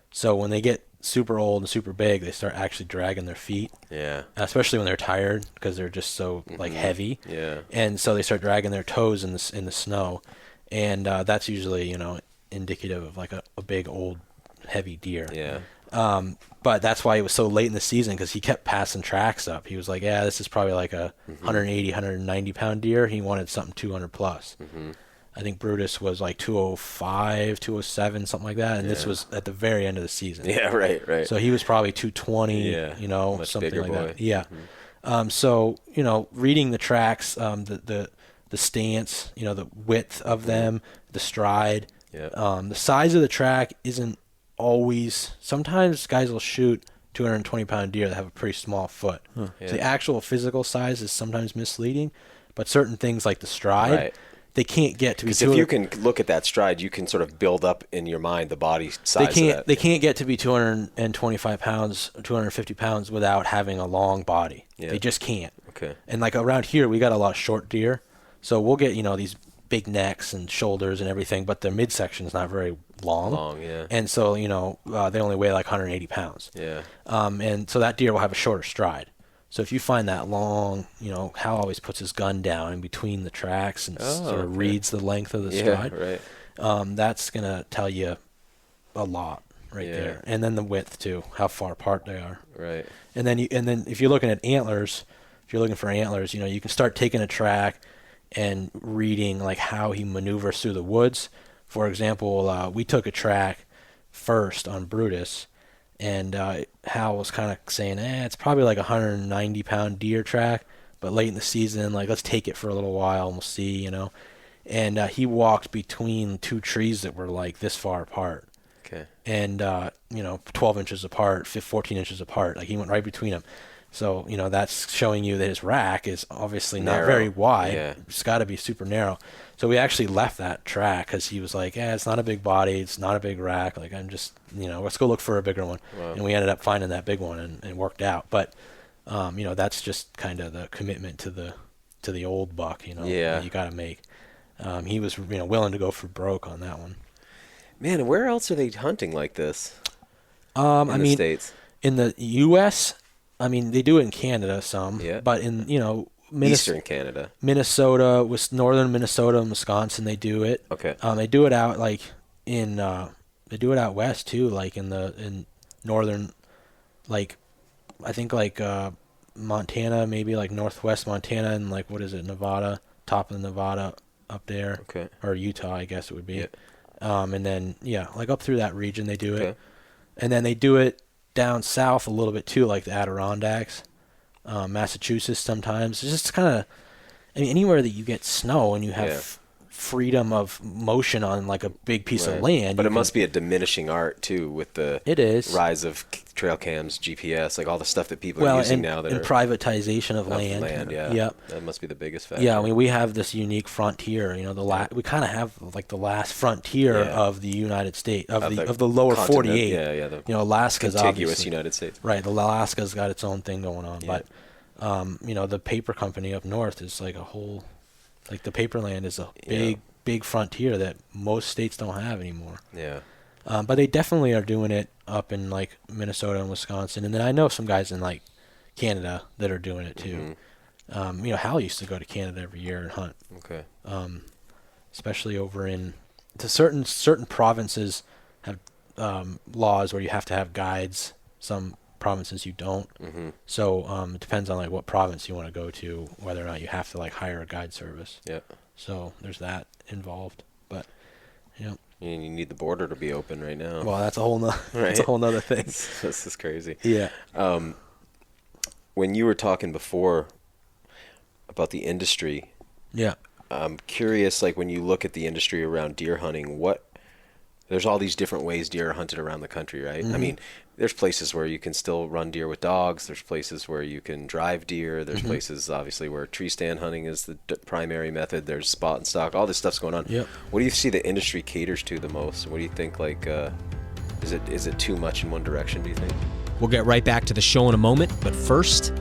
So when they get super old and super big, they start actually dragging their feet. Yeah. Especially when they're tired because they're just so like heavy. Yeah. And so they start dragging their toes in the snow, and that's usually indicative of like a big old heavy deer. Yeah. But that's why he was so late in the season because he kept passing tracks up. He was like, yeah, this is probably like a 180, 190 pound deer. He wanted something 200 plus. I think Brutus was like 205, 207, something like that. And this was at the very end of the season. Yeah, right. So he was probably 220, much something bigger like boy. that. Yeah. So, reading the tracks, the stance, the width of them, the stride, the size of the track isn't always, sometimes guys will shoot 220-pound deer that have a pretty small foot. So the actual physical size is sometimes misleading, but certain things like the stride, they can't get to be. Because if you can look at that stride, you can sort of build up in your mind the body size. They can't get to be 225 pounds, 250 pounds without having a long body. Yeah. They just can't. Okay. And like around here, we got a lot of short deer, so we'll get these big necks and shoulders and everything, but their midsection is not very long. Yeah. And so they only weigh like 180 pounds. Yeah. And so that deer will have a shorter stride. So if you find that long, Hal always puts his gun down in between the tracks and sort of reads the length of the stride. Yeah, right. That's going to tell you a lot, right there, and then the width too, how far apart they are. Right. And then if you're looking at antlers, if you're looking for antlers, you can start taking a track and reading like how he maneuvers through the woods. For example, we took a track first on Brutus, and Hal was kind of saying, it's probably like a 190-pound deer track, but late in the season, like, let's take it for a little while and we'll see, And he walked between two trees that were like this far apart. Okay. And 12 inches apart, 14 inches apart. Like, he went right between them. So, that's showing you that his rack is obviously not very wide. Yeah. It's got to be super narrow. So we actually left that track because he was like, it's not a big body. It's not a big rack. Like, I'm just, let's go look for a bigger one. Wow. And we ended up finding that big one, and it worked out. But, that's just kind of the commitment to the old buck, that you got to make. He was, willing to go for broke on that one. Man, where else are they hunting like this? In the States? In the U.S., they do it in Canada some, but in, Eastern Canada. Minnesota, with northern Minnesota and Wisconsin, they do it. Okay. They do it out like they do it out west too, like in northern, like, I think like Montana, maybe like northwest Montana, and like, what is it, Nevada, top of Nevada up there. Okay. Or Utah, I guess it would be. Yeah. And then, like up through that region they do it. Okay. And then they do it down south a little bit too, like the Adirondacks, Massachusetts sometimes. It's just kind of, anywhere that you get snow and you have freedom of motion on like a big piece of land. But it must be a diminishing art too, with the rise of trail cams, GPS, like all the stuff that people are using now. And privatization of land. Yep. That must be the biggest factor. Yeah, we have this unique frontier. We kind of have like the last frontier of the United States, of the lower continent. 48. Alaska's contiguous obviously United States. Right, Alaska's got its own thing going on, but the paper company up north is like a whole, like the paper land is a big frontier that most states don't have anymore. Yeah. But they definitely are doing it up in like Minnesota and Wisconsin, and then I know some guys in like Canada that are doing it too. Mm-hmm. Hal used to go to Canada every year and hunt. Okay. Especially over in certain provinces have laws where you have to have guides. Some provinces you don't. Mm-hmm. So it depends on like what province you want to go to, whether or not you have to like hire a guide service. Yeah. So there's that involved, but and you need the border to be open right now. Well, that's a whole that's a whole nother thing. This is crazy. Yeah. When you were talking before about the industry, I'm curious, like when you look at the industry around deer hunting, there's all these different ways deer are hunted around the country, right? Mm-hmm. There's places where you can still run deer with dogs. There's places where you can drive deer. There's places, obviously, where tree stand hunting is the primary method. There's spot and stock. All this stuff's going on. Yep. What do you see the industry caters to the most? What do you think, like, is it too much in one direction, do you think? We'll get right back to the show in a moment, but first,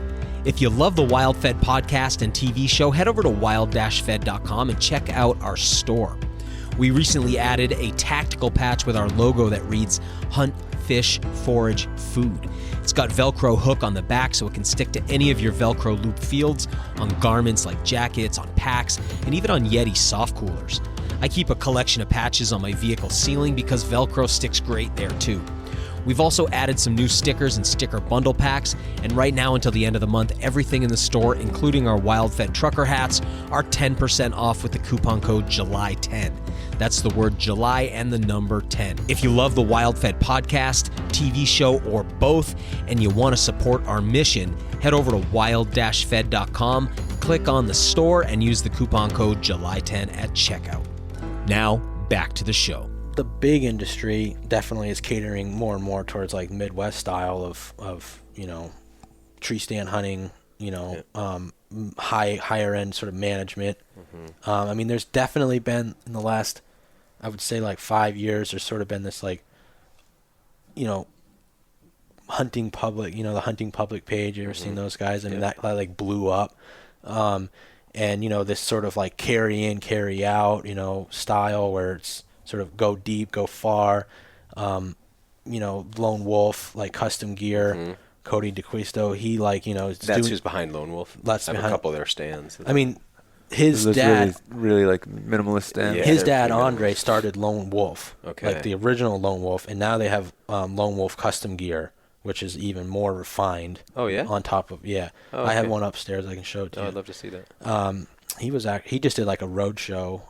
if you love the WildFed podcast and TV show, head over to wild-fed.com and check out our store. We recently added a tactical patch with our logo that reads Hunt, Fish, Forage, Food. It's got Velcro hook on the back so it can stick to any of your Velcro loop fields, on garments like jackets, on packs, and even on Yeti soft coolers. I keep a collection of patches on my vehicle ceiling because Velcro sticks great there too. We've also added some new stickers and sticker bundle packs, and right now until the end of the month, everything in the store, including our WildFed trucker hats, are 10% off with the coupon code JULY10. That's the word July and the number 10. If you love the WildFed podcast, TV show, or both, and you want to support our mission, head over to wild-fed.com, click on the store, and use the coupon code JULY10 at checkout. Now, back to the show. The big industry definitely is catering more and more towards like Midwest style of tree stand hunting, higher end sort of management. Mm-hmm. There's definitely been in the last, I would say like 5 years, there's sort of been this like, hunting public, the hunting public page. You ever seen those guys? That like blew up. And this sort of like carry in, carry out, style where it's sort of go deep, go far, Lone Wolf, like custom gear. Mm-hmm. Cody DeQuisto, he like, that's who's behind Lone Wolf. That's I have a couple of their stands. his dad really like minimalist stand. His dad Andre started Lone Wolf, okay, like the original Lone Wolf, and now they have Lone Wolf custom gear, which is even more refined. Oh yeah. On top of okay. I have one upstairs. I can show it to you. I'd love to see that. He just did like a road show.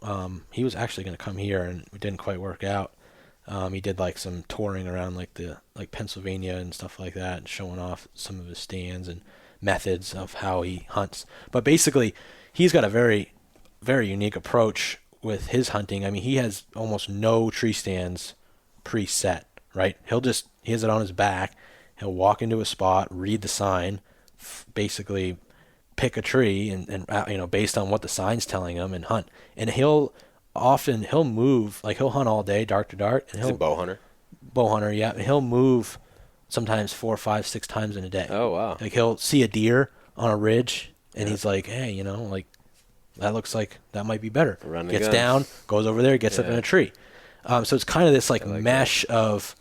He was actually going to come here, and it didn't quite work out. He did like some touring around like Pennsylvania and stuff like that, and showing off some of his stands and methods of how he hunts. But basically, he's got a very, very unique approach with his hunting. I mean, he has almost no tree stands preset, right? He has it on his back. He'll walk into a spot, read the sign, basically pick a tree, and based on what the sign's telling him, and hunt. And he'll move, like he'll hunt all day, dark to dark. And he's a bow hunter. Bow hunter, yeah. And he'll move sometimes 4, 5, 6 times in a day. Oh wow! Like he'll see a deer on a ridge, and he's like, hey, like that looks like that might be better. Gets down, goes over there, gets up in a tree. So it's kind of this like mesh of,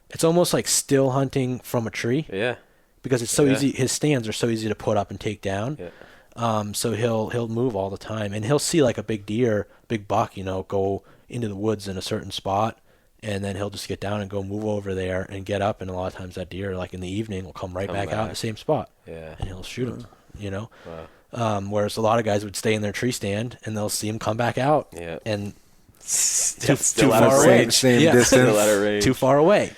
it's almost like still hunting from a tree. Yeah. Because it's so easy. His stands are so easy to put up and take down. Yeah. So he'll move all the time, and he'll see like a big deer, big buck, go into the woods in a certain spot, and then he'll just get down and go move over there and get up, and a lot of times that deer, like in the evening, will come back out in the same spot. Yeah. And he'll shoot him. Wow. Whereas a lot of guys would stay in their tree stand, and they'll see him come back out. Yeah. And too far away. Same distance. Still out of range. Too far away.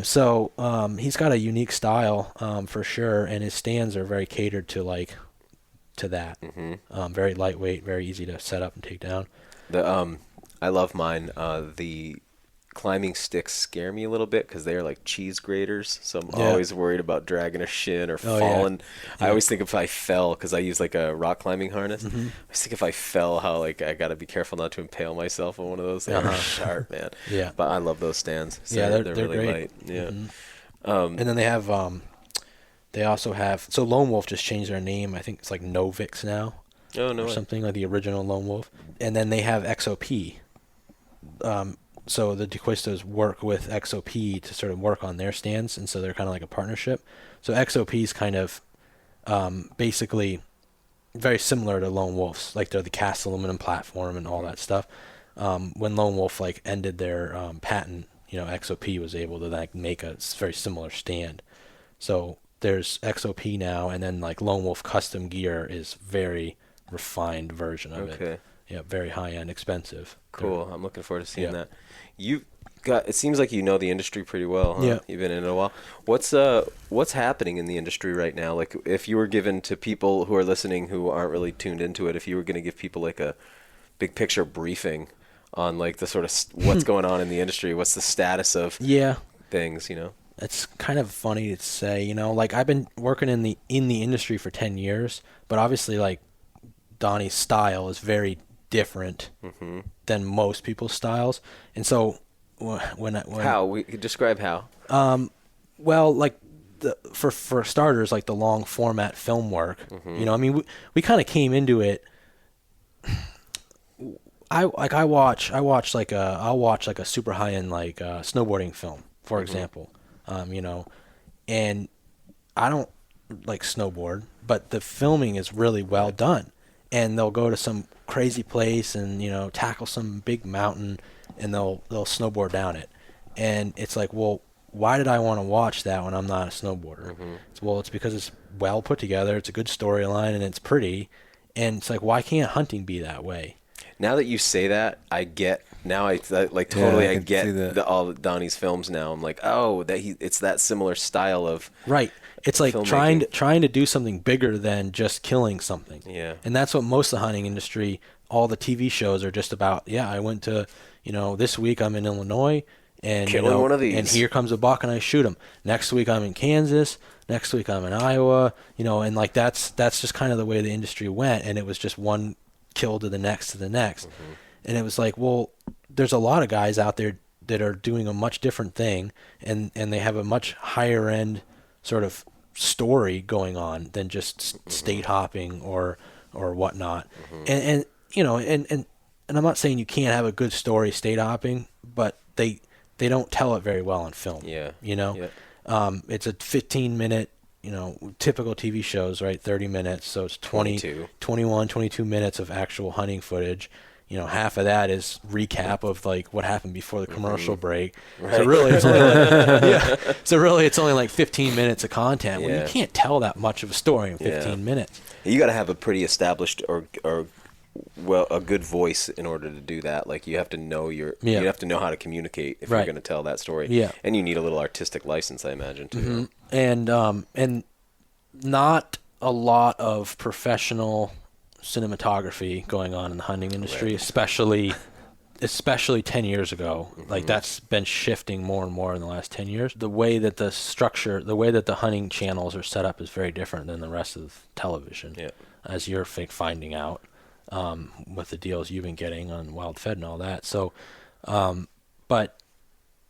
So he's got a unique style for sure, and his stands are very catered to that. Mm-hmm. Very lightweight, very easy to set up and take down. I love mine. The climbing sticks scare me a little bit because they're like cheese graters, so I'm always worried about dragging a shin or falling. Yeah. I always think if I fell, because I use like a rock climbing harness, I always think if I fell, how like I got to be careful not to impale myself on one of those. They're sharp, man. Yeah. But I love those stands. So they're really great. light. Yeah. Mm-hmm. And then they have, they also have, so Lone Wolf just changed their name. I think it's like Novix now. Oh, no or way. Something like the original Lone Wolf. And then they have XOP. So the DeQuistos work with XOP to sort of work on their stands, and so they're kind of like a partnership. So XOP is kind of basically very similar to Lone Wolf's, like they're the cast aluminum platform and all that stuff. When Lone Wolf like ended their patent, XOP was able to like make a very similar stand. So there's XOP now, and then like Lone Wolf custom gear is very refined version of it. Yeah, very high end, expensive. Cool. I'm looking forward to seeing that. You've got. It seems like you know the industry pretty well. Huh? Yeah. You've been in it a while. What's happening in the industry right now? Like, if you were given to people who are listening who aren't really tuned into it, if you were going to give people like a big picture briefing on like the sort of what's going on in the industry, what's the status of things, It's kind of funny to say, like I've been working in the industry for 10 years, but obviously like Donnie's style is very different than most people's styles. And so when how we describe how? Well, like for starters, like the long format film work, I mean, we kind of came into it. I'll watch like a super high end like snowboarding film, for example, and I don't like snowboard, but the filming is really well done, and they'll go to some crazy place and tackle some big mountain, and they'll snowboard down it, and it's like, well, why did I want to watch that when I'm not a snowboarder? It's because it's well put together, it's a good storyline, and it's pretty, and it's like, why can't hunting be that way? Now that you say that, I get. Now I get all Donnie's films now. I'm like, oh, it's that similar style of right. It's like trying to do something bigger than just killing something. Yeah. And that's what most of the hunting industry, all the TV shows are just about. Yeah, I went to, this week I'm in Illinois, and killing one of these, and here comes a buck and I shoot him. Next week I'm in Kansas. Next week I'm in Iowa. And like that's just kind of the way the industry went, and it was just one kill to the next. And it was like, well, there's a lot of guys out there that are doing a much different thing, and they have a much higher end sort of story going on than just state hopping or whatnot. And I'm not saying you can't have a good story state hopping, but they don't tell it very well on film. Yeah. It's a 15-minute typical TV shows, right? 30 minutes. So it's 22 minutes of actual hunting footage. Half of that is recap of like what happened before the commercial break. Right. So really, it's only it's only like 15 minutes of content. Well, you can't tell that much of a story in 15 minutes. You got to have a pretty established or a good voice in order to do that. Like you have to know you have to know how to communicate if you're going to tell that story. Yeah. And you need a little artistic license, I imagine, too. Mm-hmm. And not a lot of professional cinematography going on in the hunting industry, especially 10 years ago. Like that's been shifting more and more in the last 10 years. The way that the hunting channels are set up is very different than the rest of television, as you're finding out with the deals you've been getting on WildFed and all that. So, but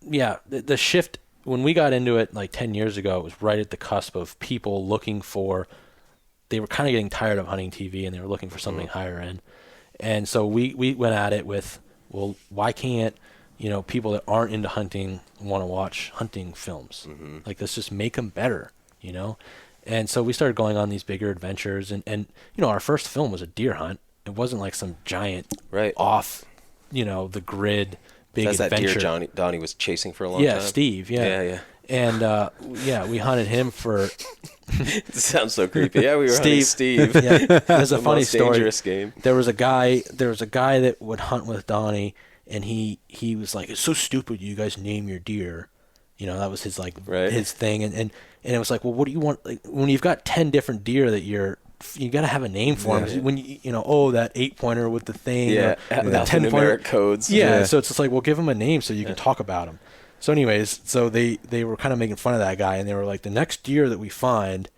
yeah, the shift when we got into it like 10 years ago, it was right at the cusp of people looking for. They were kind of getting tired of hunting TV, and they were looking for something higher end. And so we went at it with, well, why can't people that aren't into hunting want to watch hunting films? Like, let's just make them better, And so we started going on these bigger adventures, and our first film was a deer hunt. It wasn't like some giant off, the grid big adventure. That's that deer Donnie was chasing for a long time? Yeah, Steve, yeah. And we hunted him for. It sounds so creepy. Yeah, we were hunting Steve. Yeah, there's a funny story. Dangerous game. There was a guy that would hunt with Donnie, and he was like, "It's so stupid you guys name your deer." That was his his thing, and it was like, well, what do you want? Like when you've got 10 different deer that you got to have a name for them. Yeah. When that 8-pointer with the thing, the 10-pointer codes. Yeah, so it's just like, well, give them a name so you can talk about them. So anyways, so they were kind of making fun of that guy, and they were like, the next deer that we find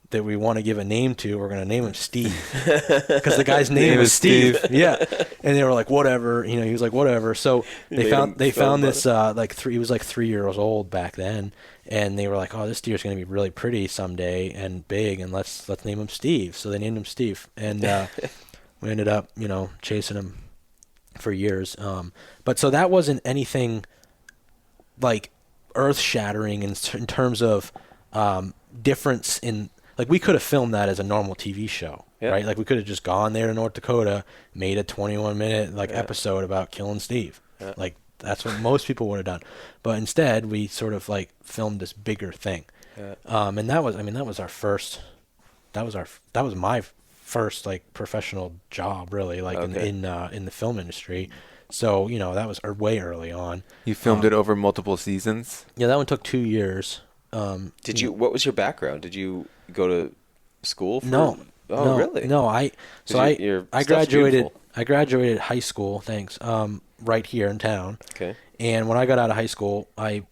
that we want to give a name to, we're going to name him Steve. Because the guy's name was Steve. Yeah. And they were like, whatever. He was like, whatever. So they found this, he was like 3 years old back then, and they were like, oh, this deer's going to be really pretty someday and big, and let's name him Steve. So they named him Steve. And we ended up, chasing him for years. But so that wasn't anything like earth-shattering in terms of difference in, like, we could have filmed that as a normal TV show, right? Like we could have just gone there to North Dakota, made a 21-minute episode about killing Steve. Like that's what most people would have done, but instead we sort of like filmed this bigger thing. And that was my first like professional job, really, like in the film industry. So, that was way early on. You filmed it over multiple seasons? Yeah, that one took 2 years. What was your background? Did you go to school for? No. Oh, really? No, I graduated. Beautiful. I graduated high school, right here in town. Okay. And when I got out of high school, I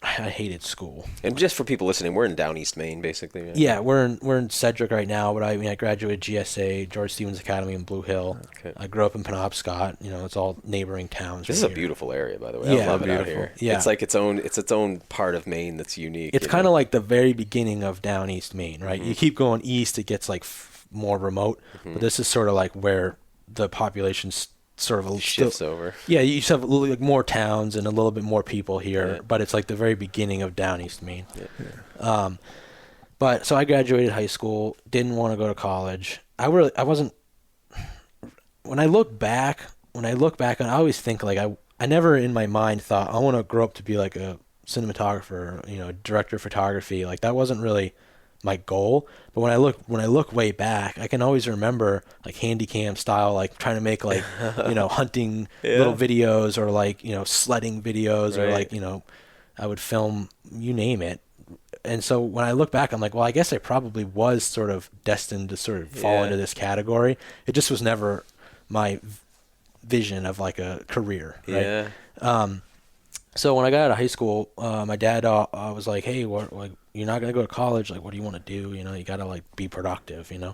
hated school. And just for people listening, we're in down East Maine, basically. Right? Yeah, we're in Sedgwick right now, but I graduated GSA, George Stevens Academy in Blue Hill. Okay. I grew up in Penobscot. It's all neighboring towns. This is a beautiful area, by the way. I love it out here. Yeah. It's like its own part of Maine that's unique. It's kind of like the very beginning of down East Maine, right? Mm-hmm. You keep going east, it gets like more remote, but this is sort of like where the population's sort of shifts over. Yeah, you just have a little more towns and a little bit more people here, but it's like the very beginning of down East Maine. Yeah. But so I graduated high school, didn't want to go to college. I wasn't. When I look back, I always think like I never in my mind thought I want to grow up to be like a cinematographer, director of photography. Like that wasn't really my goal. But when I look way back, I can always remember like Handycam style, like trying to make like hunting little videos, or like sledding videos, or like I would film, you name it. And so when I look back, I'm like, well, I guess I probably was sort of destined to sort of fall into this category. It just was never my vision of like a career, right? So when I got out of high school, my dad was like, hey, you're not going to go to college. Like, what do you want to do? You got to like be productive, And I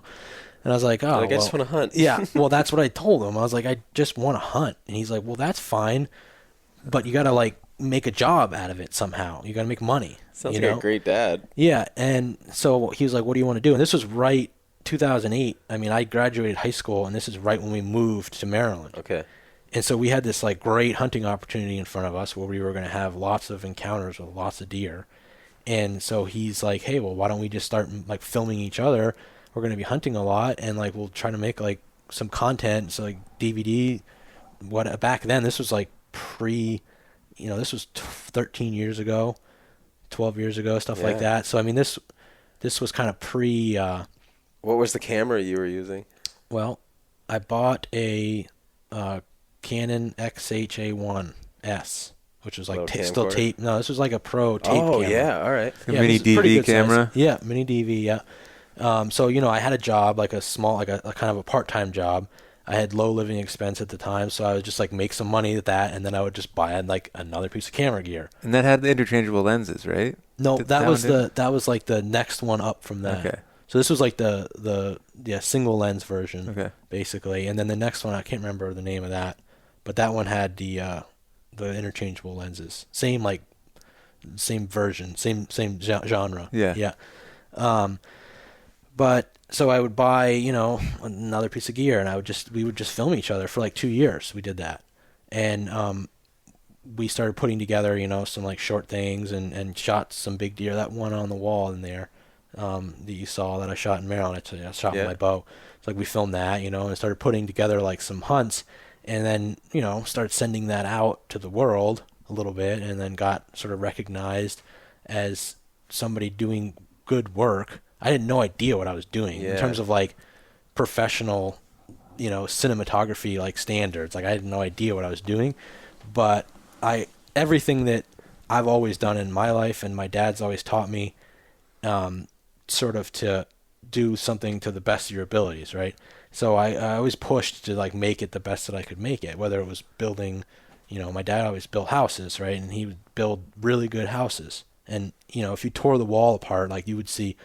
was like, I just want to hunt. Yeah. Well, that's what I told him. I was like, I just want to hunt. And he's like, well, that's fine, but you got to like make a job out of it somehow. You got to make money. Sounds like a great dad. Yeah. And so he was like, what do you want to do? And this was right 2008. I mean, I graduated high school, and this is right when we moved to Maryland. Okay. And so we had this like great hunting opportunity in front of us where we were going to have lots of encounters with lots of deer. And so he's like, hey, well, why don't we just start like filming each other? We're going to be hunting a lot, and like we'll try to make like some content. So like DVD, back then this was like this was 13 years ago, 12 years ago, stuff like that. So I mean this was kind of pre. What was the camera you were using? Well, I bought a Canon XH-A1S, which was like still tape. No, this was like a pro tape camera. Oh, yeah, all right. A mini DV camera? Size. Yeah, mini DV, yeah. So, I had a job, like a small, like a kind of a part-time job. I had low living expense at the time, so I would just like make some money at that, and then I would just buy like another piece of camera gear. And that had the interchangeable lenses, right? No, that was like the next one up from that. Okay. So this was like the single lens version, okay, basically, and then the next one I can't remember the name of that, but that one had the interchangeable lenses, same version, same genre. Yeah. But so I would buy another piece of gear, and we would just film each other for like 2 years. We did that, and we started putting together some like short things and shot some big deer. That one on the wall in there. That you saw that I shot in Maryland. I shot with my bow. It's like we filmed that, and started putting together like some hunts, and then started sending that out to the world a little bit, and then got sort of recognized as somebody doing good work. I had no idea what I was doing in terms of like professional, cinematography like standards. Like I had no idea what I was doing, but everything that I've always done in my life and my dad's always taught me. Sort of to do something to the best of your abilities, right? So I always pushed to like make it the best that I could make it, whether it was building, my dad always built houses, right? And he would build really good houses. And, if you tore the wall apart, like you would see,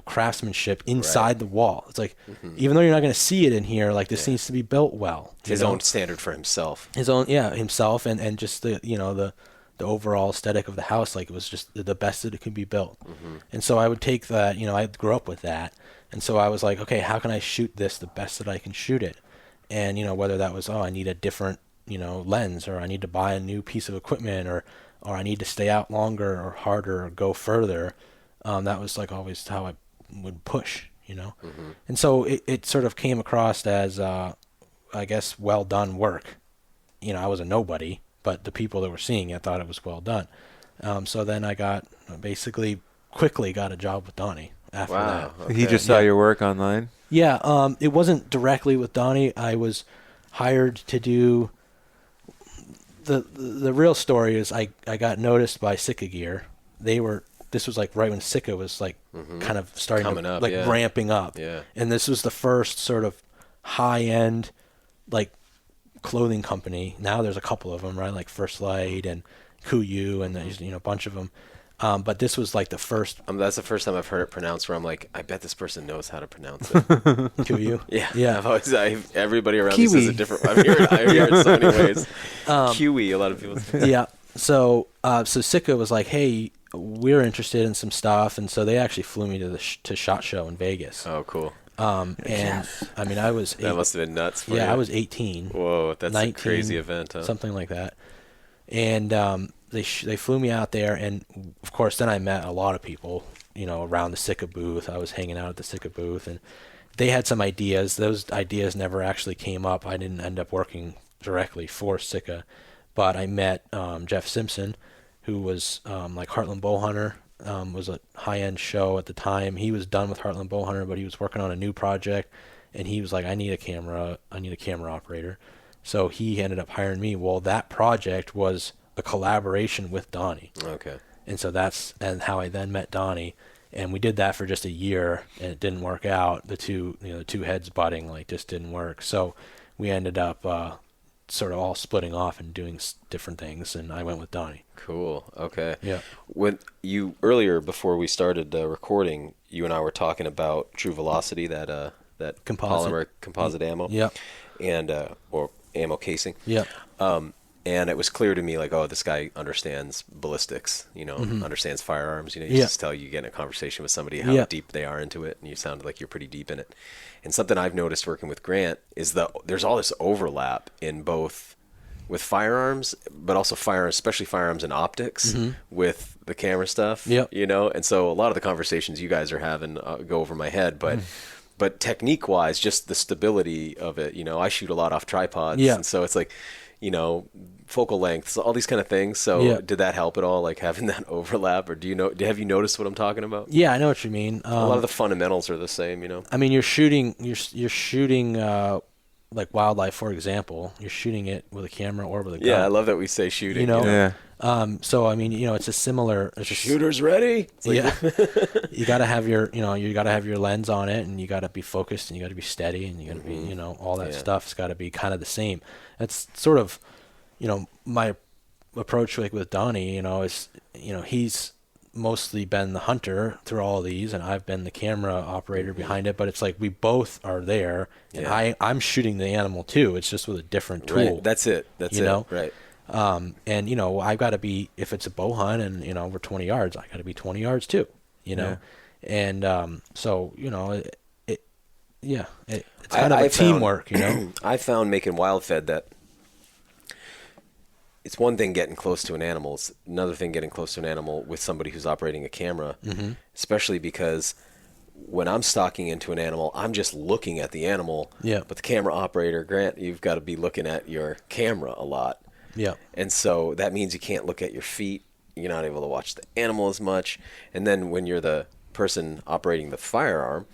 craftsmanship inside the wall. It's like, even though you're not going to see it in here, like this needs to be built well. His own standard for himself. Himself and just the overall aesthetic of the house, like it was just the best that it could be built. And so I would take that, I grew up with that. And so I was like, okay, how can I shoot this the best that I can shoot it? And, whether that was, I need a different, lens, or I need to buy a new piece of equipment, or I need to stay out longer or harder or go further. That was like always how I would push, And so it sort of came across as, I guess, well done work. I was a nobody, but the people that were seeing it thought it was well done. So then I quickly got a job with Donnie after that. Okay. He just saw your work online? Yeah, it wasn't directly with Donnie. I was hired to do the real story is I got noticed by Sitka Gear. This was like right when Sitka was like kind of starting coming to up, like ramping up. Yeah. And this was the first sort of high end like clothing company. Now there's a couple of them, right? Like First Light and Kuyu and there's a bunch of them. But this was like the first. That's the first time I've heard it pronounced where I'm like, I bet this person knows how to pronounce it. Kuyu? Yeah. Everybody around me says it different. I've heard it so many ways. Kiwi, a lot of people say. Yeah. So Sitka was like, hey, we're interested in some stuff. And so they actually flew me to SHOT Show in Vegas. Oh, cool. And I mean, I was that must have been nuts for you. I was 18. Whoa, that's 19, a crazy event, huh? Something like that. And they flew me out there, and of course, then I met a lot of people, around the Sitka booth. I was hanging out at the Sitka booth, and they had some ideas. Those ideas never actually came up. I didn't end up working directly for Sitka, but I met Jeff Simpson, who was like Heartland Bowhunter. Was a high-end show at the time. He was done with Heartland Bowhunter, but he was working on a new project, and he was like, I need a camera operator. So he ended up hiring me. Well, that project was a collaboration with Donnie. Okay. And so that's how I then met Donnie, and we did that for just a year, and it didn't work out. The two heads butting like just didn't work. So we ended up sort of all splitting off and doing different things, and I went with Donnie. Cool. Okay. Yeah. When you earlier before we started recording, you and I were talking about True Velocity, that polymer composite ammo. Yeah. And or ammo casing. Yeah. And it was clear to me, like, oh, this guy understands ballistics, understands firearms. You just tell you get in a conversation with somebody how deep they are into it, and you sounded like you're pretty deep in it. And something I've noticed working with Grant is there's all this overlap in both with firearms, but also firearms, especially firearms and optics with the camera stuff, you know? And so a lot of the conversations you guys are having go over my head, but technique wise, just the stability of it, you know, I shoot a lot off tripods. And so it's like, you know, focal lengths, all these kind of things. So did that help at all, like having that overlap, or have you noticed what I'm talking about? Yeah, I know what you mean. A lot of the fundamentals are the same, you know? I mean, you're shooting like wildlife, for example, you're shooting it with a camera or with a gun. Yeah, I love that we say shooting. You know? Yeah. So I mean, you know, it's a similar. Shooter's ready. You got to have your lens on it, and you got to be focused, and you got to be steady, and you got to be, you know, all that stuff's got to be kind of the same. That's sort of, you know, my approach like with Donnie. You know, is, you know, he's mostly been the hunter through all of these, and I've been the camera operator behind it, but it's like we both are there, and I'm shooting the animal too. It's just with a different tool. Right. That's it. You know? Right. And you know, I've got to be, if it's a bow hunt and, you know, over 20 yards, I got to be 20 yards too, you know? And, so, you know, it's kind of a teamwork, you know? I found making WildFed that it's one thing getting close to an animal. It's another thing getting close to an animal with somebody who's operating a camera, especially because when I'm stalking into an animal, I'm just looking at the animal. Yeah. But the camera operator, Grant, you've got to be looking at your camera a lot. Yeah. And so that means you can't look at your feet. You're not able to watch the animal as much. And then when you're the person operating the firearm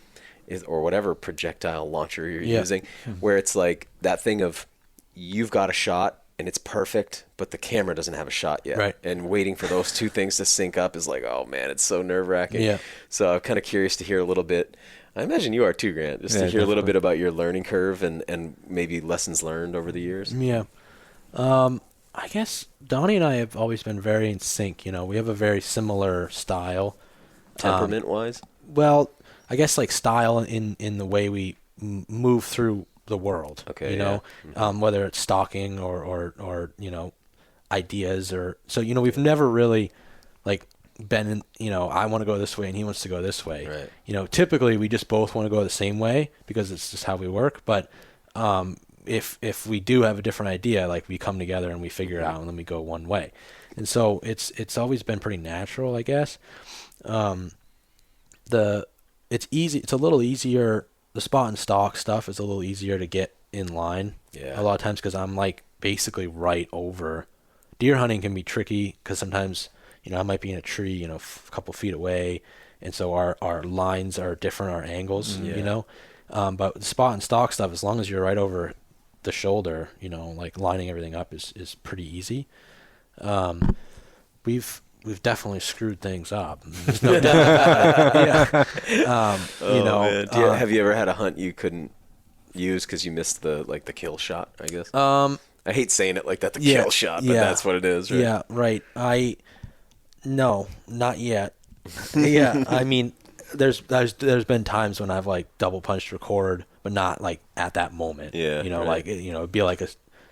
or whatever projectile launcher you're using, where it's like that thing of you've got a shot and it's perfect, but the camera doesn't have a shot yet. Right. And waiting for those two things to sync up is like, oh man, it's so nerve-wracking. Yeah. So I'm kind of curious to hear a little bit. I imagine you are too, Grant, just to hear a little bit about your learning curve and maybe lessons learned over the years. Yeah. I guess Donnie and I have always been very in sync. You know, we have a very similar style. Temperament-wise? Well, I guess like style in the way we move through the world. Okay. You know, whether it's stalking or you know, ideas or so. You know, we've never really like been in, you know, I want to go this way and he wants to go this way. Right. You know, typically we just both want to go the same way because it's just how we work. But if we do have a different idea, like we come together and we figure it out and then we go one way. And so it's always been pretty natural, I guess. It's easy. It's a little easier. The spot and stalk stuff is a little easier to get in line. Yeah. A lot of times because I'm like basically right over. Deer hunting can be tricky because sometimes, you know, I might be in a tree, you know, a couple feet away, and so our lines are different, our angles, you know. But the spot and stalk stuff, as long as you're right over the shoulder, you know, like lining everything up is pretty easy. We've definitely screwed things up. There's no doubt about it. You know, have you ever had a hunt you couldn't use because you missed the kill shot? I guess. I hate saying it like that, the kill shot, but that's what it is, right? Yeah, right. No, not yet. I mean, there's been times when I've like double punched record, but not like at that moment. Yeah, you know, like, you know, it'd be like a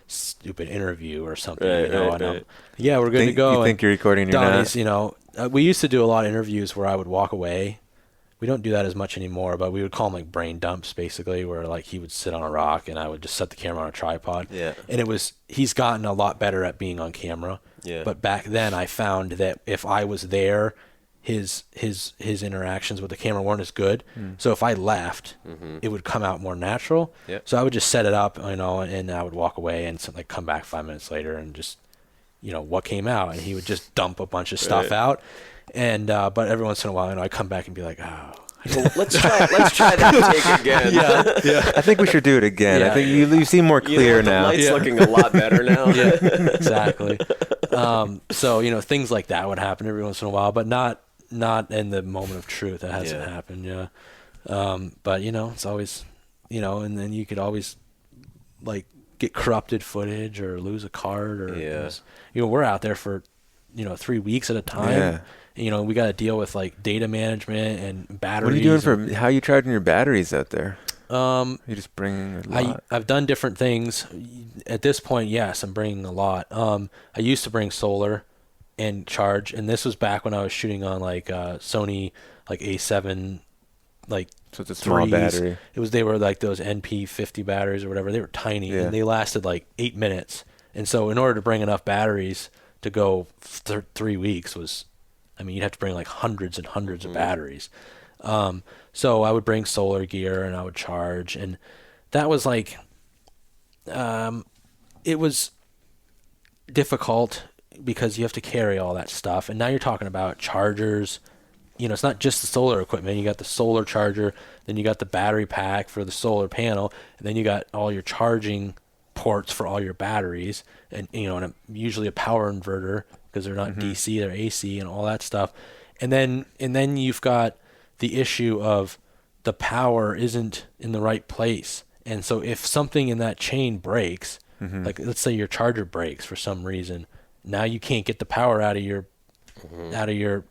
stupid interview or something. Right, you know, right. Yeah, we're good to go. You think you're recording? Donnie's, you know, we used to do a lot of interviews where I would walk away. We don't do that as much anymore, but we would call them like brain dumps, basically, where like he would sit on a rock and I would just set the camera on a tripod. Yeah. And he's gotten a lot better at being on camera. Yeah. But back then I found that if I was there, his interactions with the camera weren't as good. So if I left, it would come out more natural. Yep. So I would just set it up, you know, and I would walk away and like come back 5 minutes later and just, you know, what came out, and he would just dump a bunch of stuff out. And but every once in a while, you know, I come back and be like, oh. Well, let's try that take again. Yeah. I think we should do it again. I think you seem more clear now. The light's looking a lot better now. Yeah, exactly. So, you know, things like that would happen every once in a while, but not in the moment of truth. That hasn't happened. Yeah. But you know, it's always, you know, and then you could always like get corrupted footage or lose a card or, you know, we're out there for, you know, 3 weeks at a time. Yeah. You know, we got to deal with like data management and batteries. What are you doing how are you charging your batteries out there? You just bringing a lot? I've done different things. At this point, yes, I'm bringing a lot. I used to bring solar and charge, and this was back when I was shooting on like Sony like A7 like so it's a small battery. They were like those NP50 batteries or whatever. They were tiny and they lasted like 8 minutes. And so in order to bring enough batteries to go 3 weeks you'd have to bring like hundreds and hundreds of batteries. So I would bring solar gear and I would charge, and that was like, it was difficult because you have to carry all that stuff. And now you're talking about chargers. It's not just the solar equipment. You got the solar charger, then you got the battery pack for the solar panel, and then you got all your charging ports for all your batteries, and and usually a power inverter because they're not DC, they're AC, and all that stuff. And then you've got the issue of the power isn't in the right place. And so if something in that chain breaks, like let's say your charger breaks for some reason, now you can't get the power out of your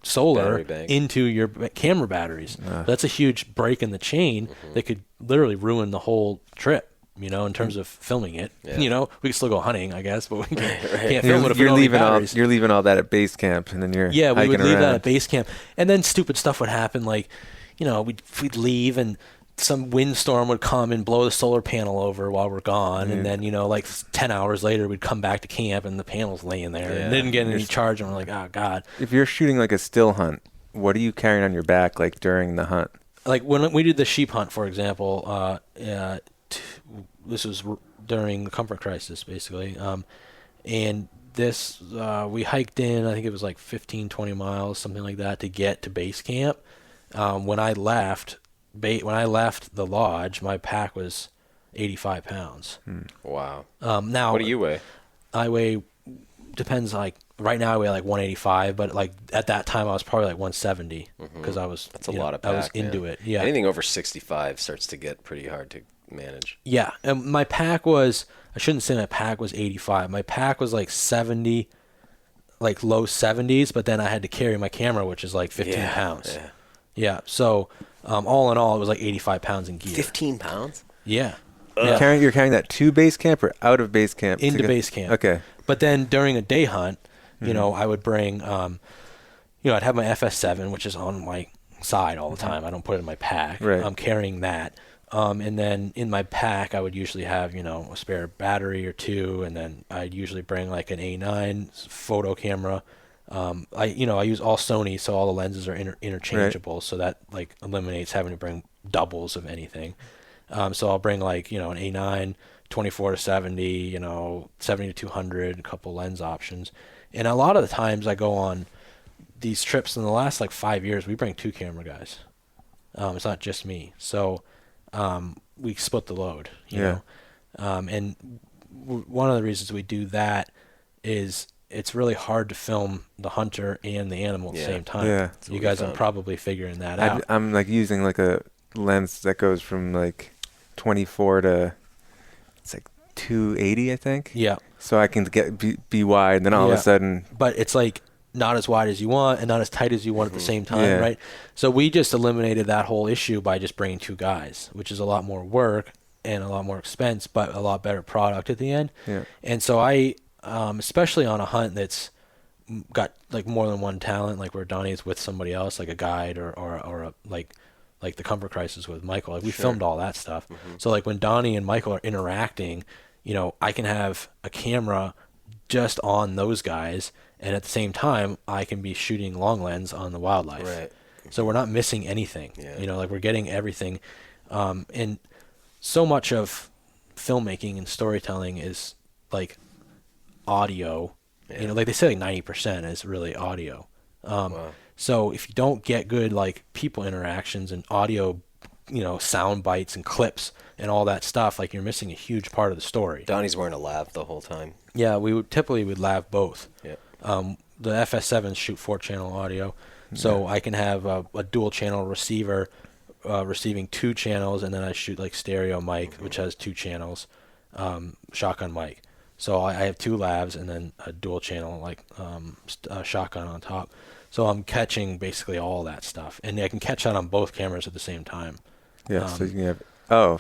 solar into your camera batteries. That's a huge break in the chain that could literally ruin the whole trip, in terms of filming it. We can still go hunting, I guess, but we can't film it if we don't have batteries. You're leaving all that at base camp, and then you're we would leave around. that at base camp. And then stupid stuff would happen, like, we'd leave and some windstorm would come and blow the solar panel over while we're gone, and then like 10 hours later we'd come back to camp and the panel's laying there and didn't get any charge, and we're like, oh god. If you're shooting like a still hunt, what are you carrying on your back like during the hunt? Like when we did the sheep hunt, for example, this was during the comfort crisis basically, and this we hiked in, I think it was like 15-20 miles, something like that, to get to base camp. When I left the lodge, my pack was 85 pounds. Wow. Now, what do you weigh? I weigh, depends, like, right now I weigh like 185, but like at that time I was probably like 170 because that's a lot of pack, I was into it. Yeah. Anything over 65 starts to get pretty hard to manage. Yeah. And my pack was, I shouldn't say my pack was 85. My pack was like 70, like low 70s, but then I had to carry my camera, which is like 15 pounds. Yeah. So, all in all, it was like 85 pounds in gear. 15 pounds? Yeah. You're carrying that to base camp or out of base camp? Into base camp. Okay. But then during a day hunt, I would bring, I'd have my FS7, which is on my side all the time. I don't put it in my pack. Right. I'm carrying that. And then in my pack, I would usually have, a spare battery or two, and then I'd usually bring like an A9 photo camera. I use all Sony, so all the lenses are interchangeable, so that like eliminates having to bring doubles of anything. So I'll bring like, an A9, 24-70, 70-200, a couple lens options. And a lot of the times I go on these trips in the last like 5 years, we bring 2 camera guys. It's not just me. So we split the load, you know. And one of the reasons we do that is it's really hard to film the hunter and the animal at the same time. Yeah, you guys are probably figuring that out. I'm like using like a lens that goes from like 24 to it's like 280, I think. Yeah. So I can be wide, and then all of a sudden. But it's like not as wide as you want and not as tight as you want at the same time, right? So we just eliminated that whole issue by just bringing 2 guys, which is a lot more work and a lot more expense, but a lot better product at the end. Yeah. And so I, especially on a hunt that's got like more than one talent, like where Donnie is with somebody else, like a guide or a, like the Comfort Crisis with Michael, like we filmed all that stuff. So like when Donnie and Michael are interacting, I can have a camera just on those guys, and at the same time I can be shooting long lens on the wildlife. Right. So we're not missing anything. Yeah. Like we're getting everything. And so much of filmmaking and storytelling is like audio. Like they say like 90% is really audio. So if you don't get good like people interactions and audio, sound bites and clips and all that stuff, like you're missing a huge part of the story. Donnie's wearing a lav the whole time. Yeah, we would typically lav both. Yeah. The FS7s shoot 4-channel audio, so I can have a dual channel receiver receiving 2 channels, and then I shoot like stereo mic, which has 2 channels, shotgun mic. So I have 2 lavs and then a dual channel like shotgun on top. So I'm catching basically all that stuff, and I can catch that on both cameras at the same time. Yeah. So you can have.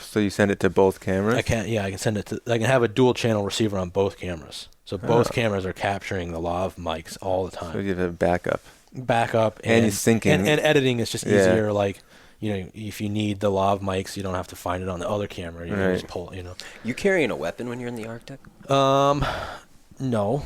So you send it to both cameras? I can. Yeah, I can have a dual channel receiver on both cameras. So both cameras are capturing the lav mics all the time. So you have a backup. And you're syncing. And editing is just easier. Like, if you need the lav mics, you don't have to find it on the other camera. You can just pull. You carrying a weapon when you're in the Arctic? No.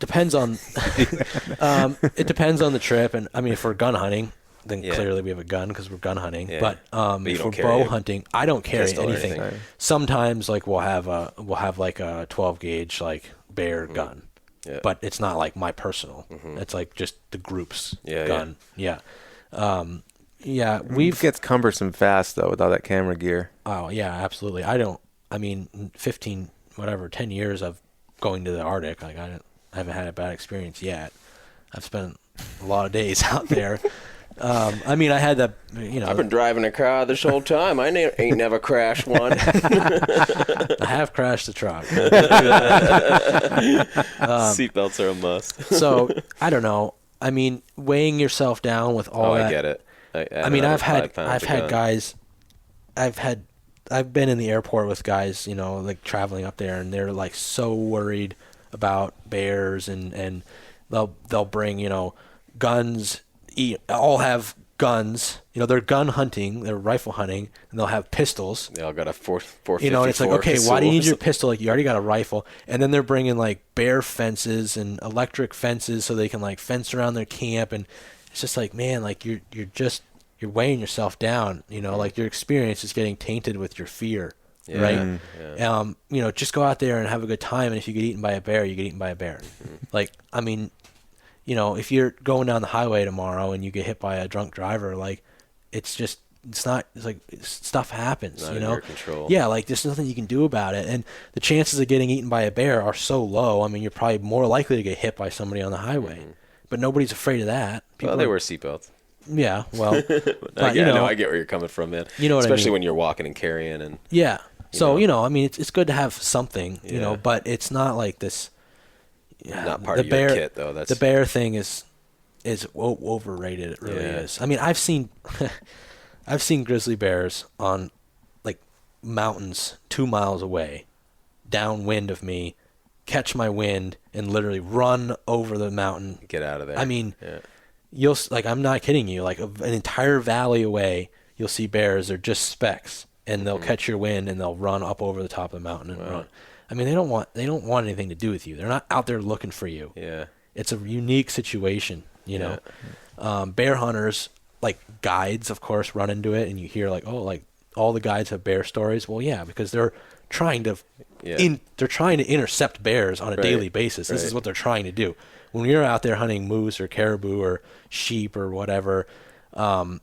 Depends on it depends on the trip, and I mean, if we're gun hunting, then clearly we have a gun because we're gun hunting. But if we're bow hunting, I don't carry anything. Sometimes like we'll have like a 12 gauge like bear gun, but it's not like my personal. It's like just the group's gun. We've gets cumbersome fast though with all that camera gear. Oh yeah, absolutely. I mean, 10 years of going to the Arctic, like I haven't had a bad experience yet. I've spent a lot of days out there. I mean, I had that, I've been driving a car this whole time. I ain't never crashed one. I have crashed the truck. Seatbelts are a must. So, I don't know. I mean, weighing yourself down with all that. I get it. I've been in the airport with guys, like traveling up there, and they're like so worried about bears, and they'll bring, guns. All have guns. They're gun hunting, they're rifle hunting, and they'll have pistols. They all got a 454. And it's like, okay, why do you need your pistol? Like, you already got a rifle. And then they're bringing like bear fences and electric fences so they can like fence around their camp. And it's just like, man, like you're weighing yourself down. Like your experience is getting tainted with your fear. Right? Yeah. Just go out there and have a good time. And if you get eaten by a bear, you get eaten by a bear. Like, I mean, if you're going down the highway tomorrow and you get hit by a drunk driver, like, it's like stuff happens, Not in your control. Yeah, like there's nothing you can do about it. And the chances of getting eaten by a bear are so low. I mean, you're probably more likely to get hit by somebody on the highway. But nobody's afraid of that. They wear seatbelts. Yeah, well, I get where you're coming from, man. You know what Especially I mean? when you're walking and carrying and So, I mean, it's good to have something, but it's not like this. Yeah, not part of your kit, though. The bear thing is overrated. It really is. I mean, I've seen grizzly bears on like mountains 2 miles away, downwind of me, catch my wind and literally run over the mountain. Get out of there. I mean, I'm not kidding you. Like an entire valley away, you'll see bears. They're just specks, and they'll catch your wind and they'll run up over the top of the mountain and run. I mean, they don't want anything to do with you. They're not out there looking for you. Yeah. It's a unique situation, Bear hunters, like guides, of course, run into it, and you hear like, oh, like all the guides have bear stories. Well, yeah, because they're trying to intercept bears on a daily basis. This is what they're trying to do. When you're out there hunting moose or caribou or sheep or whatever, or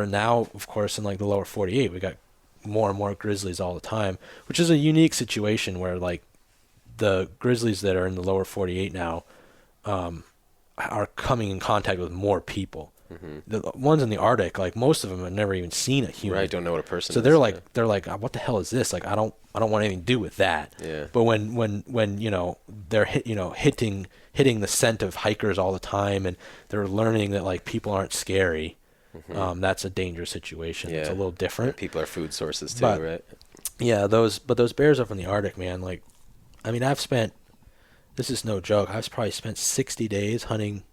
now, of course, in like the lower 48, we got more and more grizzlies all the time, which is a unique situation where like the grizzlies that are in the lower 48 now are coming in contact with more people. The ones in the Arctic, like most of them have never even seen a human. Right, don't know what a person is. So they're like, what the hell is this? Like, I don't want anything to do with that. Yeah. But when they're hitting the scent of hikers all the time, and they're learning that like people aren't scary. That's a dangerous situation. It's a little different. People are food sources too, right? Yeah, those bears up in the Arctic, man. Like, I mean, this is no joke. I've probably spent 60 days hunting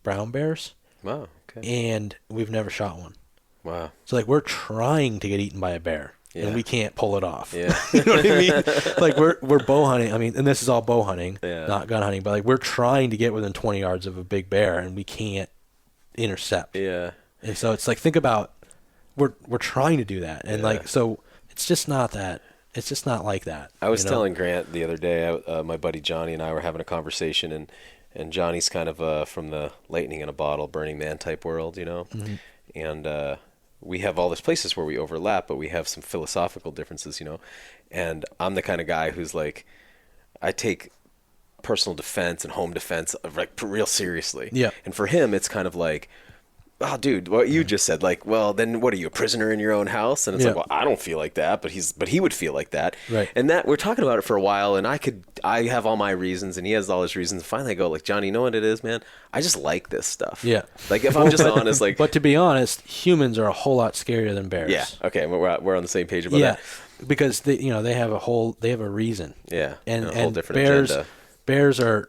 brown bears. Wow. Okay. And we've never shot one. Wow. So like we're trying to get eaten by a bear, and we can't pull it off. Yeah. You know what I mean? Like we're bow hunting. I mean, and this is all bow hunting, not gun hunting. But like we're trying to get within 20 yards of a big bear, and we can't intercept. Yeah. And so it's like, think about, we're trying to do that, and like, so it's just not that. It's just not like that. I was telling Grant the other day, my buddy Johnny and I were having a conversation, and Johnny's kind of from the lightning in a bottle, Burning Man type world, and we have all these places where we overlap, but we have some philosophical differences, and I'm the kind of guy who's like, I take personal defense and home defense like real seriously. Yeah. And for him, it's kind of like, oh, dude, what you just said, like, well, then what are you, a prisoner in your own house? And it's like, well, I don't feel like that, but he would feel like that. Right. And that we're talking about it for a while, and I have all my reasons, and he has all his reasons. Finally, I go, like, Johnny, you know what it is, man? I just like this stuff. Yeah. Like, if I'm just honest, like. But to be honest, humans are a whole lot scarier than bears. Yeah. Okay. We're on the same page about that. Because they have a reason. Yeah. And a whole different agenda. Bears are,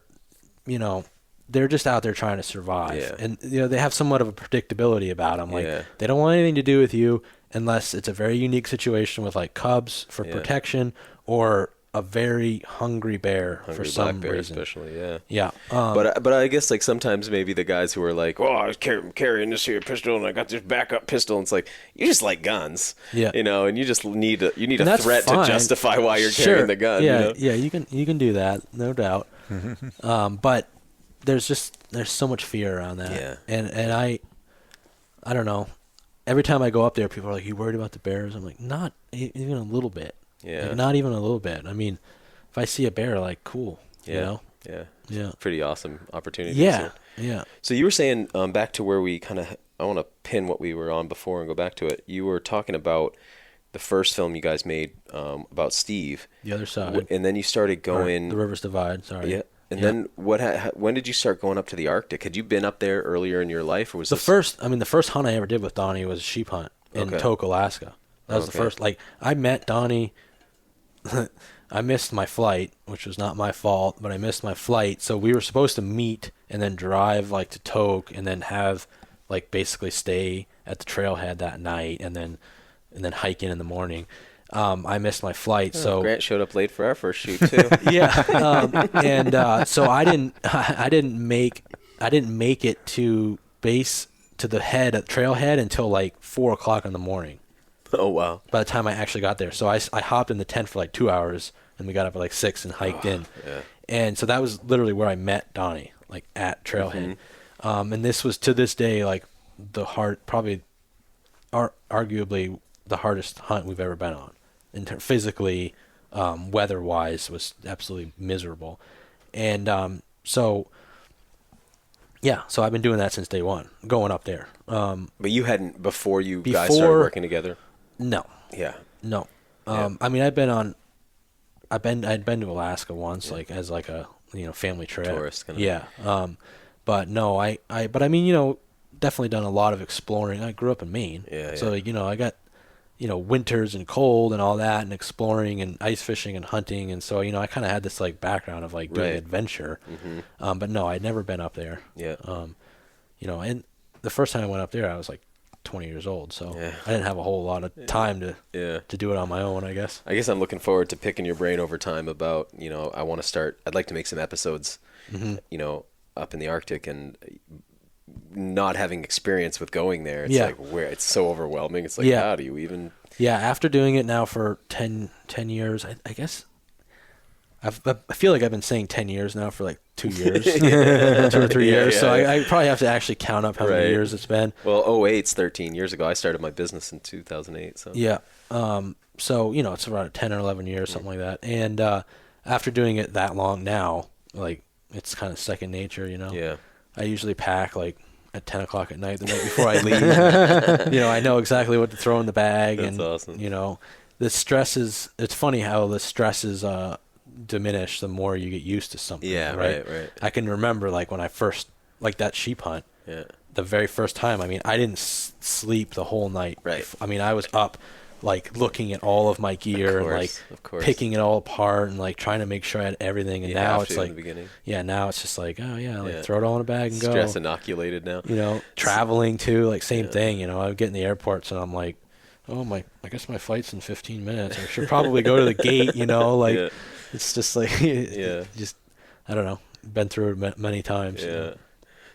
they're just out there trying to survive. Yeah. And they have somewhat of a predictability about them. Like they don't want anything to do with you unless it's a very unique situation with like cubs for protection, or a very hungry bear for some reason. Especially, yeah. Yeah. But I guess like sometimes maybe the guys who are like, oh, I was carrying this here pistol and I got this backup pistol. And it's like, you just like guns, yeah. And you just need a threat fine. to justify why you're carrying the gun. Yeah, yeah, you can do that, no doubt. But there's so much fear around that. Yeah. And I don't know. Every time I go up there, people are like, "You worried about the bears?" I'm like, "Not even a little bit." Yeah. Like, not even a little bit. I mean, if I see a bear, like, cool. Yeah. You know? Yeah. Yeah. Pretty awesome opportunity. Yeah. Yeah. So you were saying back to where we I want to pin what we were on before and go back to it. You were talking about the first film you guys made about Steve. The Other Side. And then you started going... The Rivers Divide, sorry. Yeah. And then when did you start going up to the Arctic? Had you been up there earlier in your life, or was the first hunt I ever did with Donnie was a sheep hunt in Tok, Alaska. That was the first. Like, I met Donnie. I missed my flight, which was not my fault, but I missed my flight. So we were supposed to meet and then drive like to Tok and then have like basically stay at the trailhead that night and then hike in the morning. I missed my flight, so Grant showed up late for our first shoot too. Yeah, so I didn't make it to base to the trailhead until like 4:00 in the morning. Oh wow! By the time I actually got there, so I hopped in the tent for like 2 hours, and we got up at like 6 and hiked in. Yeah. And so that was literally where I met Donnie, like at trailhead. And this was to this day like arguably the hardest hunt we've ever been on. Physically, weather-wise, was absolutely miserable. And so I've been doing that since day one, going up there. But you hadn't before guys started working together? No. Yeah. No. I mean, I'd been to Alaska once, like as like a family trip. Tourist kind of. Yeah. But no, but I mean, definitely done a lot of exploring. I grew up in Maine. Yeah. So I got winters and cold and all that and exploring and ice fishing and hunting. And so, I kind of had this like background of like doing adventure. But no, I'd never been up there. Yeah. And the first time I went up there, I was like 20 years old. So I didn't have a whole lot of time to do it on my own, I guess. I guess I'm looking forward to picking your brain over time about, I'd like to make some episodes, up in the Arctic and not having experience with going there. It's like where it's so overwhelming. It's like, how do you even? Yeah. After doing it now for 10 years, I guess I feel like I've been saying 10 years now for like 2 years, 2 or 3 years. So I probably have to actually count up how many years it's been. Well, 08's 13 years ago. I started my business in 2008. So yeah. So, it's around 10 or 11 years, something like that. And after doing it that long now, like it's kind of second nature, Yeah. I usually pack like at 10 o'clock at night, the night before I leave. I know exactly what to throw in the bag. That's and, awesome. The stress it's funny how the stress is diminish the more you get used to something. Yeah, right. I can remember like when I first, like that sheep hunt, the very first time, I mean, I didn't sleep the whole night. Right. I mean, I was up like looking at all of my gear and like picking it all apart and like trying to make sure I had everything. And now it's like, now it's just like, throw it all in a bag and go. Stress inoculated now. Traveling too, like same thing. I would get in the airports and I'm like, I guess my flight's in 15 minutes. I should probably go to the gate, It's just like, just, I don't know, been through it many times. Yeah.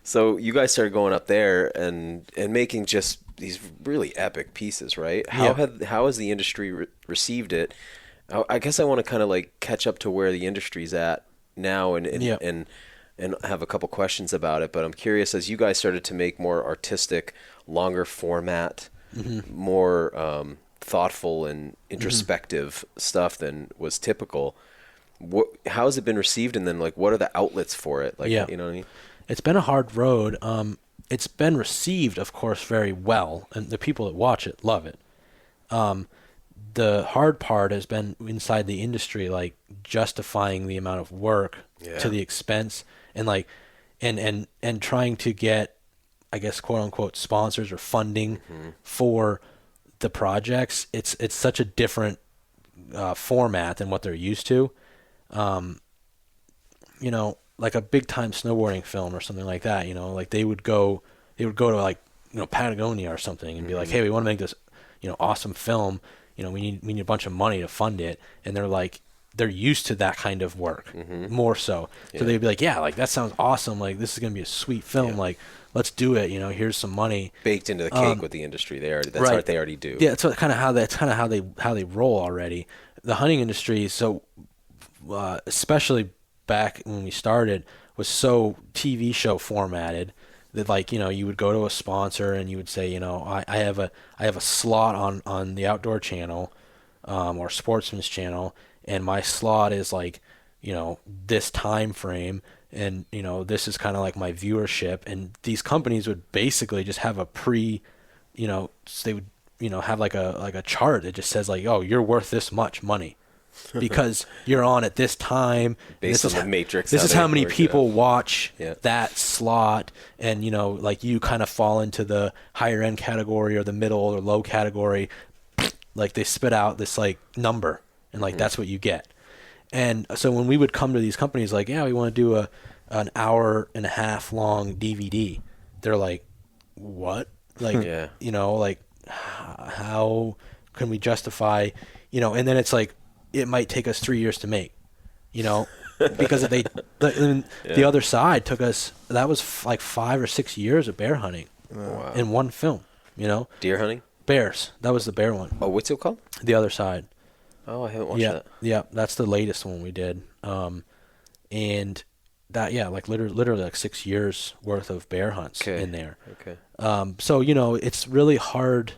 So you guys started going up there and making just these really epic pieces, right? How has the industry received it? I guess I want to kind of like catch up to where the industry's at now and have a couple questions about it. But I'm curious, as you guys started to make more artistic, longer format, more thoughtful and introspective stuff than was typical. How has it been received, and then like what are the outlets for it? Like, you know what I mean? It's been a hard road. It's been received, of course, very well, and the people that watch it love it. The hard part has been inside the industry, like justifying the amount of work to the expense, and like, and trying to get, I guess, quote unquote, sponsors or funding for the projects. It's such a different format than what they're used to. Like a big time snowboarding film or something like that, like they would go to like, Patagonia or something and be like, hey, we want to make this, awesome film. We need a bunch of money to fund it. And they're like, they're used to that kind of work more so. So they'd be like, yeah, like that sounds awesome. Like this is going to be a sweet film. Like let's do it. You know, here's some money baked into the cake with the industry. That's what they already do. Yeah. That's kind of how they roll already. The hunting industry. So, especially back when we started, was so TV show formatted that, like, you know, you would go to a sponsor and you would say, you know, I have a slot on the Outdoor Channel, or Sportsman's Channel, and my slot is like, you know, this time frame, and you know, this is kind of like my viewership, and these companies would basically just have you know, they would, you know, have like a chart that just says like, oh, you're worth this much money because you're on at this time. Based on the matrix. This is how many people watch that slot, and you know, like you kind of fall into the higher end category or the middle or low category. Like they spit out this like number, and like that's what you get. And so when we would come to these companies like, yeah, we want to do an hour and a half long DVD, they're like, what? Like, you know, like how can we justify, you know? And then it's like, it might take us 3 years to make, you know, because the other side took us, that was like 5 or 6 years of bear hunting in one film, you know? Deer hunting? Bears. That was the bear one. Oh, what's it called? The Other Side. Oh, I haven't watched that. Yeah, that's the latest one we did. And that, like literally like 6 years worth of bear hunts in there. Okay. So, you know, it's really hard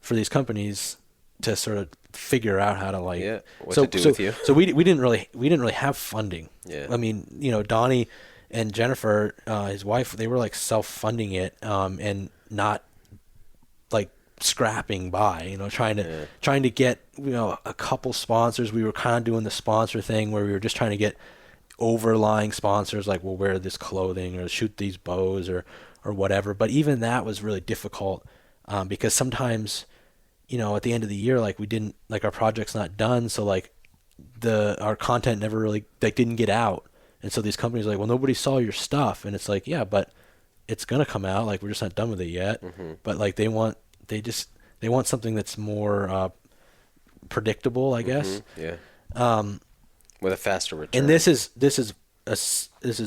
for these companies to sort of figure out how to like what to do with you. So we didn't really have funding. Yeah. I mean, you know, Donnie and Jennifer, his wife, they were like self-funding it, and not like scrapping by, you know, trying to get, you know, a couple sponsors. We were kind of doing the sponsor thing where we were just trying to get overlying sponsors, like we'll wear this clothing or shoot these bows or whatever. But even that was really difficult, because sometimes, you know, at the end of the year, like we didn't, like our project's not done. So like our content never really like didn't get out. And so these companies are like, well, nobody saw your stuff. And it's like, yeah, but it's going to come out. Like we're just not done with it yet. But like they want something that's more predictable, I guess. With a faster return. And this is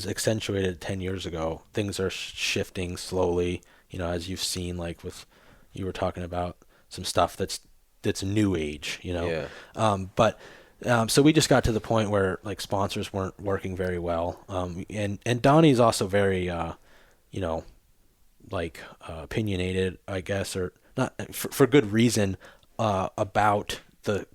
accentuated 10 years ago. Things are shifting slowly, you know, as you've seen, like with, you were talking about some stuff that's new age, you know. So we just got to the point where like sponsors weren't working very well. And Donnie's also very, you know, like opinionated, I guess, or not for good reason, about the,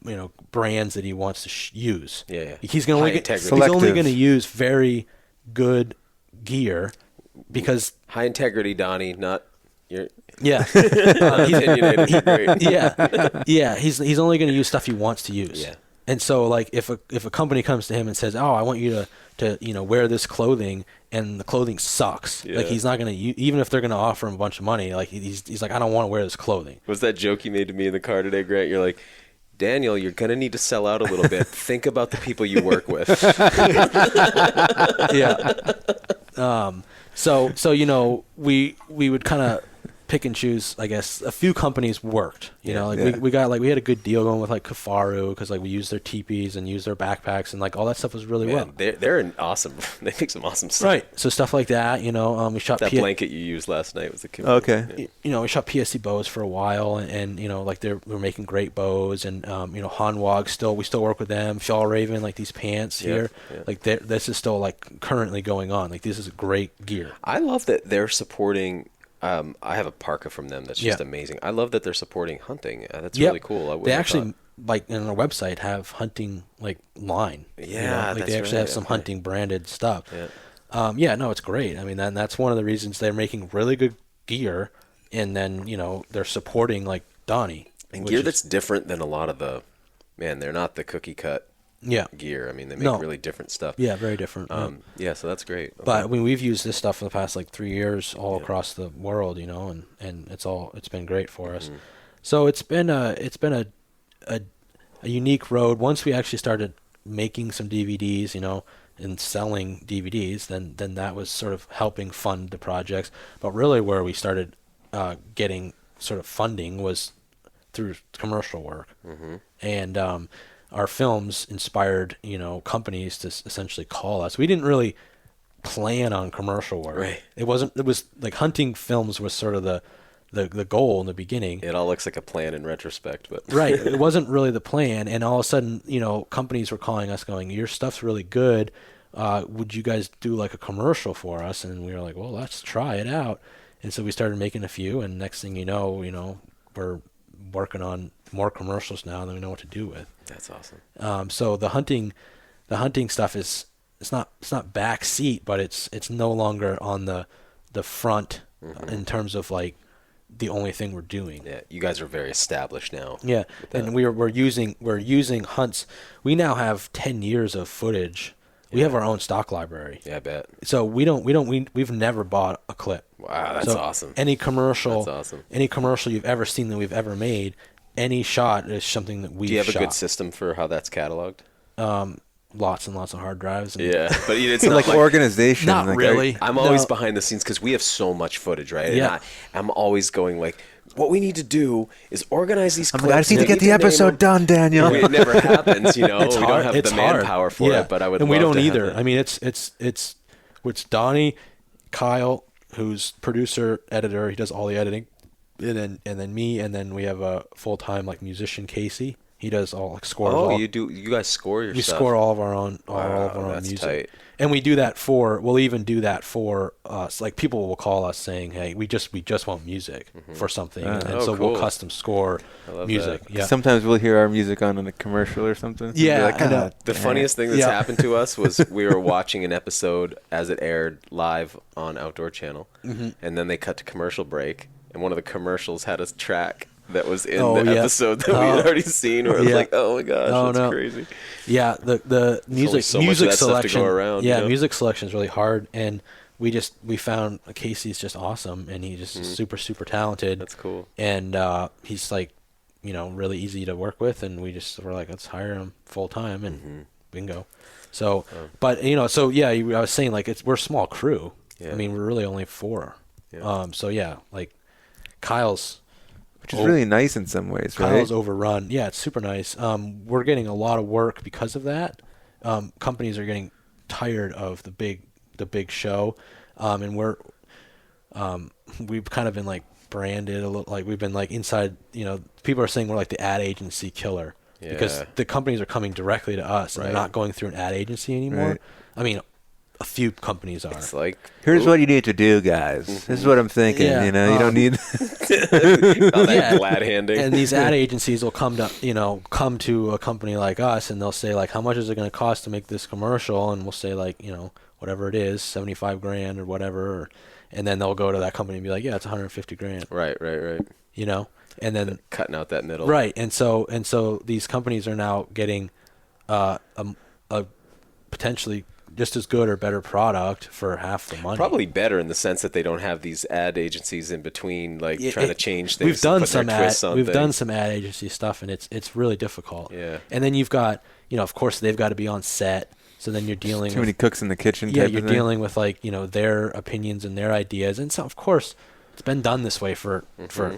you know, brands that he wants to use. He's only going to use very good gear because high integrity, Donnie, not your he's only going to use stuff he wants to use. And so like if a company comes to him and says, oh, I want you to you know, wear this clothing, and the clothing sucks, like he's not going to, even if they're going to offer him a bunch of money, like he's like, I don't want to wear this clothing. Was that joke you made to me in the car today, Grant? You're like, Daniel, you're going to need to sell out a little bit. Think about the people you work with. So you know, we would kind of pick and choose, I guess. A few companies worked, you know, like we had a good deal going with like Kafaru, because like we used their teepees and used their backpacks, and like all that stuff was really well. They're an awesome. They make some awesome stuff. Right. So stuff like that, you know, we shot that blanket you used last night was a okay. You know, we shot PSC bows for a while, and you know, like we're making great bows, and you know, Hanwag we still work with them. Fjallraven, like these pants here, like this is still like currently going on. Like this is great gear. I love that they're supporting. I have a parka from them that's just amazing. I love that they're supporting hunting. That's really cool. They actually, like in their website, have hunting like line. Yeah, like they actually have some hunting branded stuff. No, it's great. I mean, that's one of the reasons they're making really good gear, and then, you know, they're supporting like Donnie. And gear that's different than a lot of they're not the cookie cut gear. I mean, they make really different stuff. Yeah, very different. So that's great. Okay. But I mean, we've used this stuff for the past like 3 years all across the world, you know, and it's been great for us. So it's been a unique road. Once we actually started making some DVDs, you know, and selling DVDs, then that was sort of helping fund the projects. But really where we started getting sort of funding was through commercial work. And our films inspired, companies to essentially call us. We didn't really plan on commercial work. Right. It was like hunting films was sort of the goal in the beginning. It all looks like a plan in retrospect, but right. It wasn't really the plan. And all of a sudden, companies were calling us going, your stuff's really good. Would you guys do like a commercial for us? And we were like, well, let's try it out. And so we started making a few, and next thing you know, we're working on more commercials now than we know what to do with. That's awesome. So the hunting stuff it's not back seat, but it's no longer on the front in terms of like the only thing we're doing. Yeah, you guys are very established now. Yeah, and we're using hunts. We now have 10 years of footage. We have our own stock library. Yeah, I bet. So we've never bought a clip. Wow, that's awesome. Any commercial, that's awesome. Any commercial you've ever seen that we've ever made, any shot is something that we've shot. Do you have a good system for how that's cataloged? Lots and lots of hard drives. Yeah, but it's not like organization. Not really. I'm always behind the scenes because we have so much footage, right? Yeah. And I'm always going like, what we need to do is organize these clips. I just need to get the episode done, Daniel. It never happens, we don't have it's the hard. manpower for it, but I would. And love we don't to either. Have that. I mean, it's Donnie, Kyle, who's producer, editor. He does all the editing, and then me, and then we have a full-time like musician, Casey. He does all like scores. Oh, you do. You guys score your we stuff. score all of our own That's music. tight. And we do that we'll even do that for us. Like people will call us saying, "Hey, we just want music for something," and so cool. we'll custom score music. That. Yeah. Sometimes we'll hear our music on a commercial or something. Yeah, Like, I know. The funniest thing that's happened to us was we were watching an episode as it aired live on Outdoor Channel, and then they cut to commercial break, and one of the commercials had a track that was in the episode that we had already seen, where it was like, oh my gosh, that's crazy. Yeah, the music so much of music that stuff to selection. go around, music selection is really hard, and we found Casey's just awesome, and he's just super talented. That's cool. And he's like, really easy to work with, and we're like, let's hire him full time, and bingo. So, but I was saying like we're a small crew. Yeah. I mean, we're really only 4. Yeah. So yeah, like Kyle's. Which is really nice in some ways, right? Kyle's overrun. Yeah, it's super nice. We're getting a lot of work because of that. Companies are getting tired of the big show, and we've kind of been like branded a little, like we've been like inside. People are saying we're like the ad agency killer because the companies are coming directly to us and they're not going through an ad agency anymore. Right. I mean, a few companies are. It's like, here's what you need to do, guys. This is what I'm thinking. Yeah. You don't need all that glad handing. And these ad agencies will come to a company like us, and they'll say like, how much is it going to cost to make this commercial? And we'll say like, whatever it is, $75,000 or whatever, and then they'll go to that company and be like, yeah, it's $150,000. Right. And then cutting out that middle. Right, and so these companies are now getting a potentially just as good or better product for half the money. Probably better in the sense that they don't have these ad agencies in between, like trying to change things. We've done some ad agency stuff, and it's really difficult. Yeah. And then you've got, of course they've got to be on set, so then you're dealing too many cooks in the kitchen. Yeah, you're dealing with like their opinions and their ideas, and so of course it's been done this way for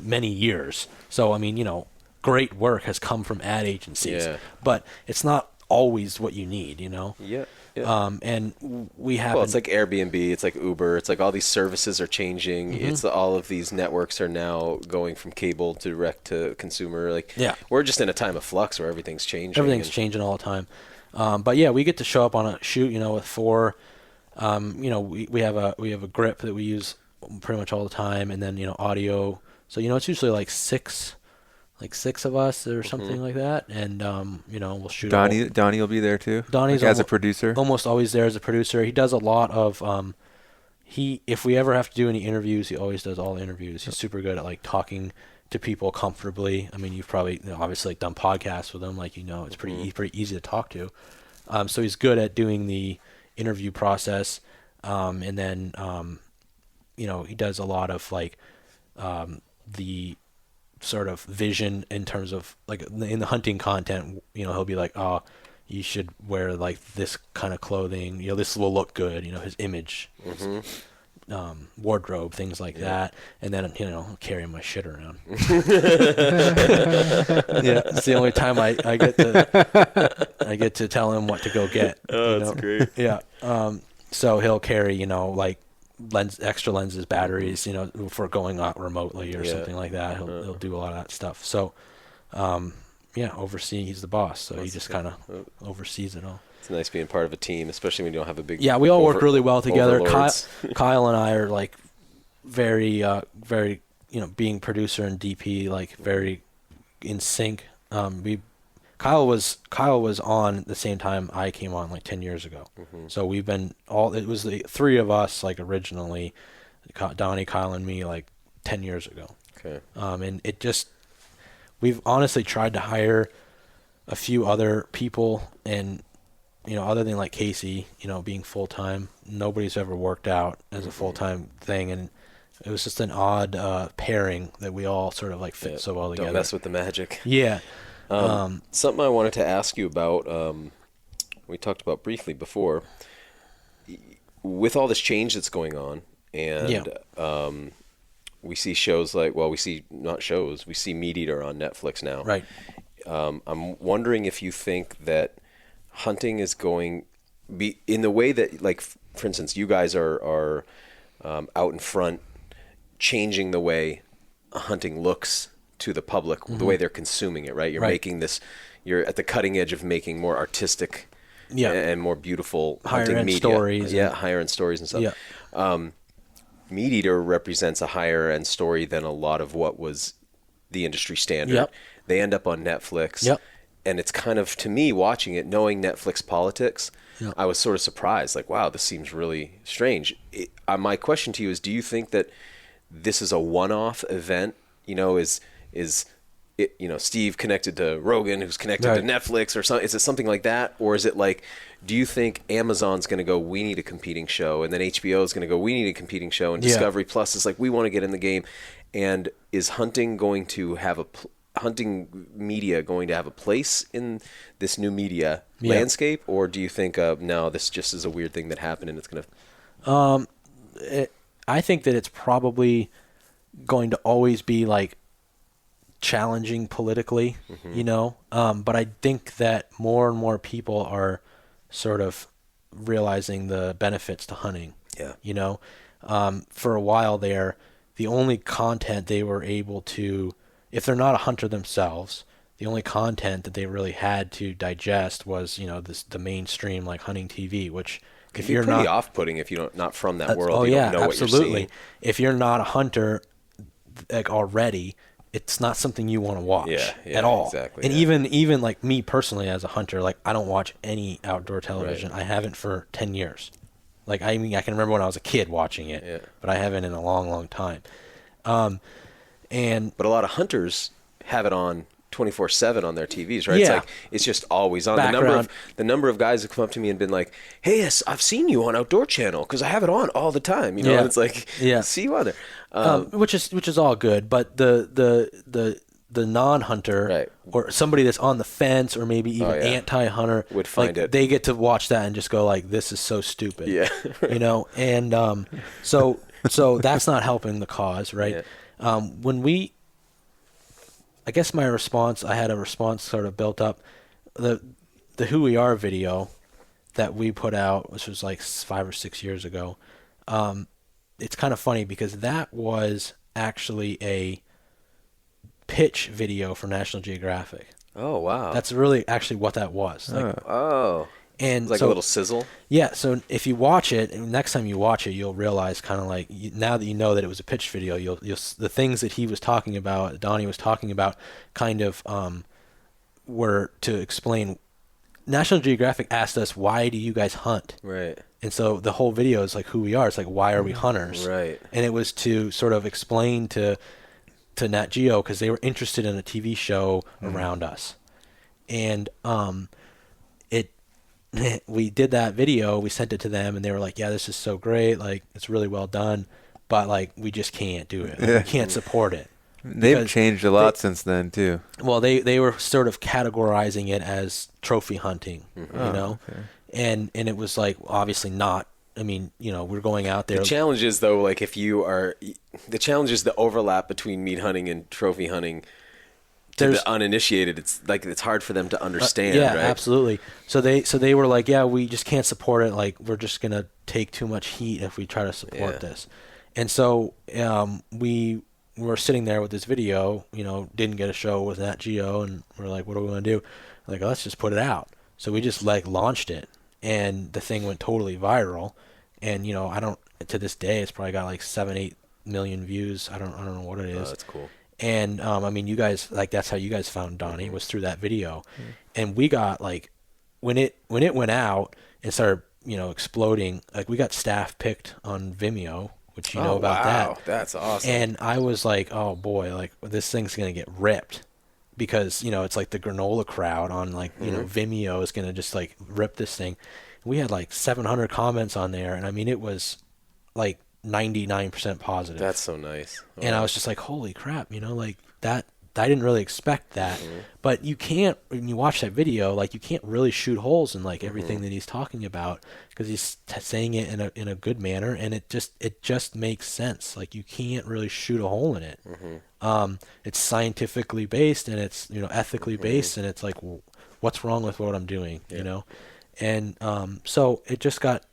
many years. So I mean, great work has come from ad agencies, but it's not always what you need. Yeah. And we have. Well, it's like Airbnb, it's like Uber, it's like all these services are changing. It's all of these networks are now going from cable to direct to consumer. Like, we're just in a time of flux where everything's changing. Everything's changing all the time. But yeah, we get to show up on a shoot, with 4. We have a grip that we use pretty much all the time, and then audio. So it's usually like six of us or something like that, and we'll shoot. Donnie will be there too. Donnie's as a producer, almost always there as a producer. He does a lot of if we ever have to do any interviews, he always does all the interviews. He's super good at like talking to people comfortably. I mean, you've probably obviously done podcasts with him, like it's pretty easy to talk to. So he's good at doing the interview process, and then he does a lot of like the sort of vision in terms of like in the hunting content. He'll be like, oh, you should wear like this kind of clothing. This will look good. His image. wardrobe, things like that, and then carrying my shit around. Yeah, it's the only time I get to tell him what to go get. Oh, that's great. Yeah. So he'll carry like extra lenses, batteries, for going out remotely or something like that. He'll do a lot of that stuff. So, overseeing. He's the boss, so he just kind of oversees it all. It's nice being part of a team, especially when you don't have a big. Yeah, we all work really well together. Kyle and I are like very, very, being producer and DP, like very in sync. Kyle was on at the same time I came on like 10 years ago. Mm-hmm. So we've been it was the three of us like originally, Donnie, Kyle, and me like 10 years ago. Okay. And we've honestly tried to hire a few other people, and other than like Casey, being full time, nobody's ever worked out as a full time thing, and it was just an odd pairing that we all sort of like fit so well together. Don't mess with the magic. Yeah. Something I wanted to ask you about, we talked about briefly before, with all this change that's going on, and we see shows like, we see Meat Eater on Netflix now. Right. I'm wondering if you think that hunting is going be in the way that, like, for instance, you guys are out in front, changing the way hunting looks to the public, the way they're consuming it, right? You're making this, you're at the cutting edge of making more artistic and more beautiful hunting higher-end media. Stories. Higher end stories and stuff. Yeah. Meat Eater represents a higher end story than a lot of what was the industry standard. Yep. They end up on Netflix. Yep. And it's kind of, to me, watching it, knowing Netflix politics, I was sort of surprised. Like, wow, this seems really strange. My question to you is, do you think that this is a one-off event? Is it, Steve connected to Rogan, who's connected to Netflix, or something? Is it something like that? Or is it like, do you think Amazon's going to go, we need a competing show, and then HBO is going to go, we need a competing show, and Discovery Plus is like, we want to get in the game? And is hunting going to have hunting media going to have a place in this new media landscape, or do you think no, this just is a weird thing that happened and it's going to? I think that it's probably going to always be like challenging politically, but I think that more and more people are sort of realizing the benefits to hunting. For a while there, the only content they were able to, if they're not a hunter themselves, the only content that they really had to digest was, the mainstream like hunting TV, which if you're pretty off-putting if you're not from that world, you don't know absolutely. What you're seeing. If you're not a hunter like already, it's not something you want to watch at all. Exactly. And even like me personally as a hunter, like I don't watch any outdoor television. I haven't for 10 years. Like I can remember when I was a kid watching it, but I haven't in a long, long time. But a lot of hunters have it on 24/7 on their TVs, right? It's like it's just always on. The number of guys have come up to me and been like, "Hey, yes, I've seen you on Outdoor Channel because I have it on all the time." And it's like, see you on there, which is all good. But the non-hunter or somebody that's on the fence or maybe even anti-hunter would find it. They get to watch that and just go like, "This is so stupid," And so that's not helping the cause, right? Yeah. I guess I had a response sort of built up. The Who We Are video that we put out, which was like 5 or 6 years ago, it's kind of funny because that was actually a pitch video for National Geographic. Oh, wow. That's really actually what that was. And it's like a little sizzle. Yeah, so if you watch it, and next time you watch it, you'll realize kind of like now that you know that it was a pitch video, you'll the things that he was talking about, Donnie was talking about, kind of were to explain. National Geographic asked us, "Why do you guys hunt?" Right. And so the whole video is like who we are. It's like, why are we hunters? Right. And it was to sort of explain to Nat Geo because they were interested in a TV show around us, and we did that video, we sent it to them, and they were like, yeah, this is so great, like it's really well done, but like we just can't do it. Like, we can't support it. They've changed a lot since then too. Well, they were sort of categorizing it as trophy hunting, okay. and it was like obviously not I mean, you know, we're going out there. The challenge is though, like the challenge is the overlap between meat hunting and trophy hunting. To the uninitiated, it's like it's hard for them to understand. Yeah, right? Absolutely. So they were like, yeah, we just can't support it. Like, we're just gonna take too much heat if we try to support this. And so we were sitting there with this video, you know, didn't get a show with Nat Geo, and we're like, what do we want to do? Like, let's just put it out. So we just like launched it, and the thing went totally viral. And you know, to this day, it's probably got like 7-8 million views. I don't know what it is. Oh, that's cool. And I mean, you guys, like, that's how you guys found Donnie, was through that video. And we got like, when it went out and started, you know, exploding, like, we got staff picked on Vimeo, which you know about that. That's awesome. And I was like, oh boy, like, this thing's gonna get ripped, because you know, it's like the granola crowd on, like, you know, Vimeo is gonna just like rip this thing. We had like 700 comments on there, and I mean, it was like 99% positive. That's so nice. Oh. And I was just like, holy crap, you know, like, that I didn't really expect that. But you can't, when you watch that video, like, you can't really shoot holes in like everything that he's talking about, because he's saying it in a good manner, and it just makes sense. Like, you can't really shoot a hole in it. It's scientifically based, and it's, you know, ethically based, and it's like, well, what's wrong with what I'm doing, you know? And so it just got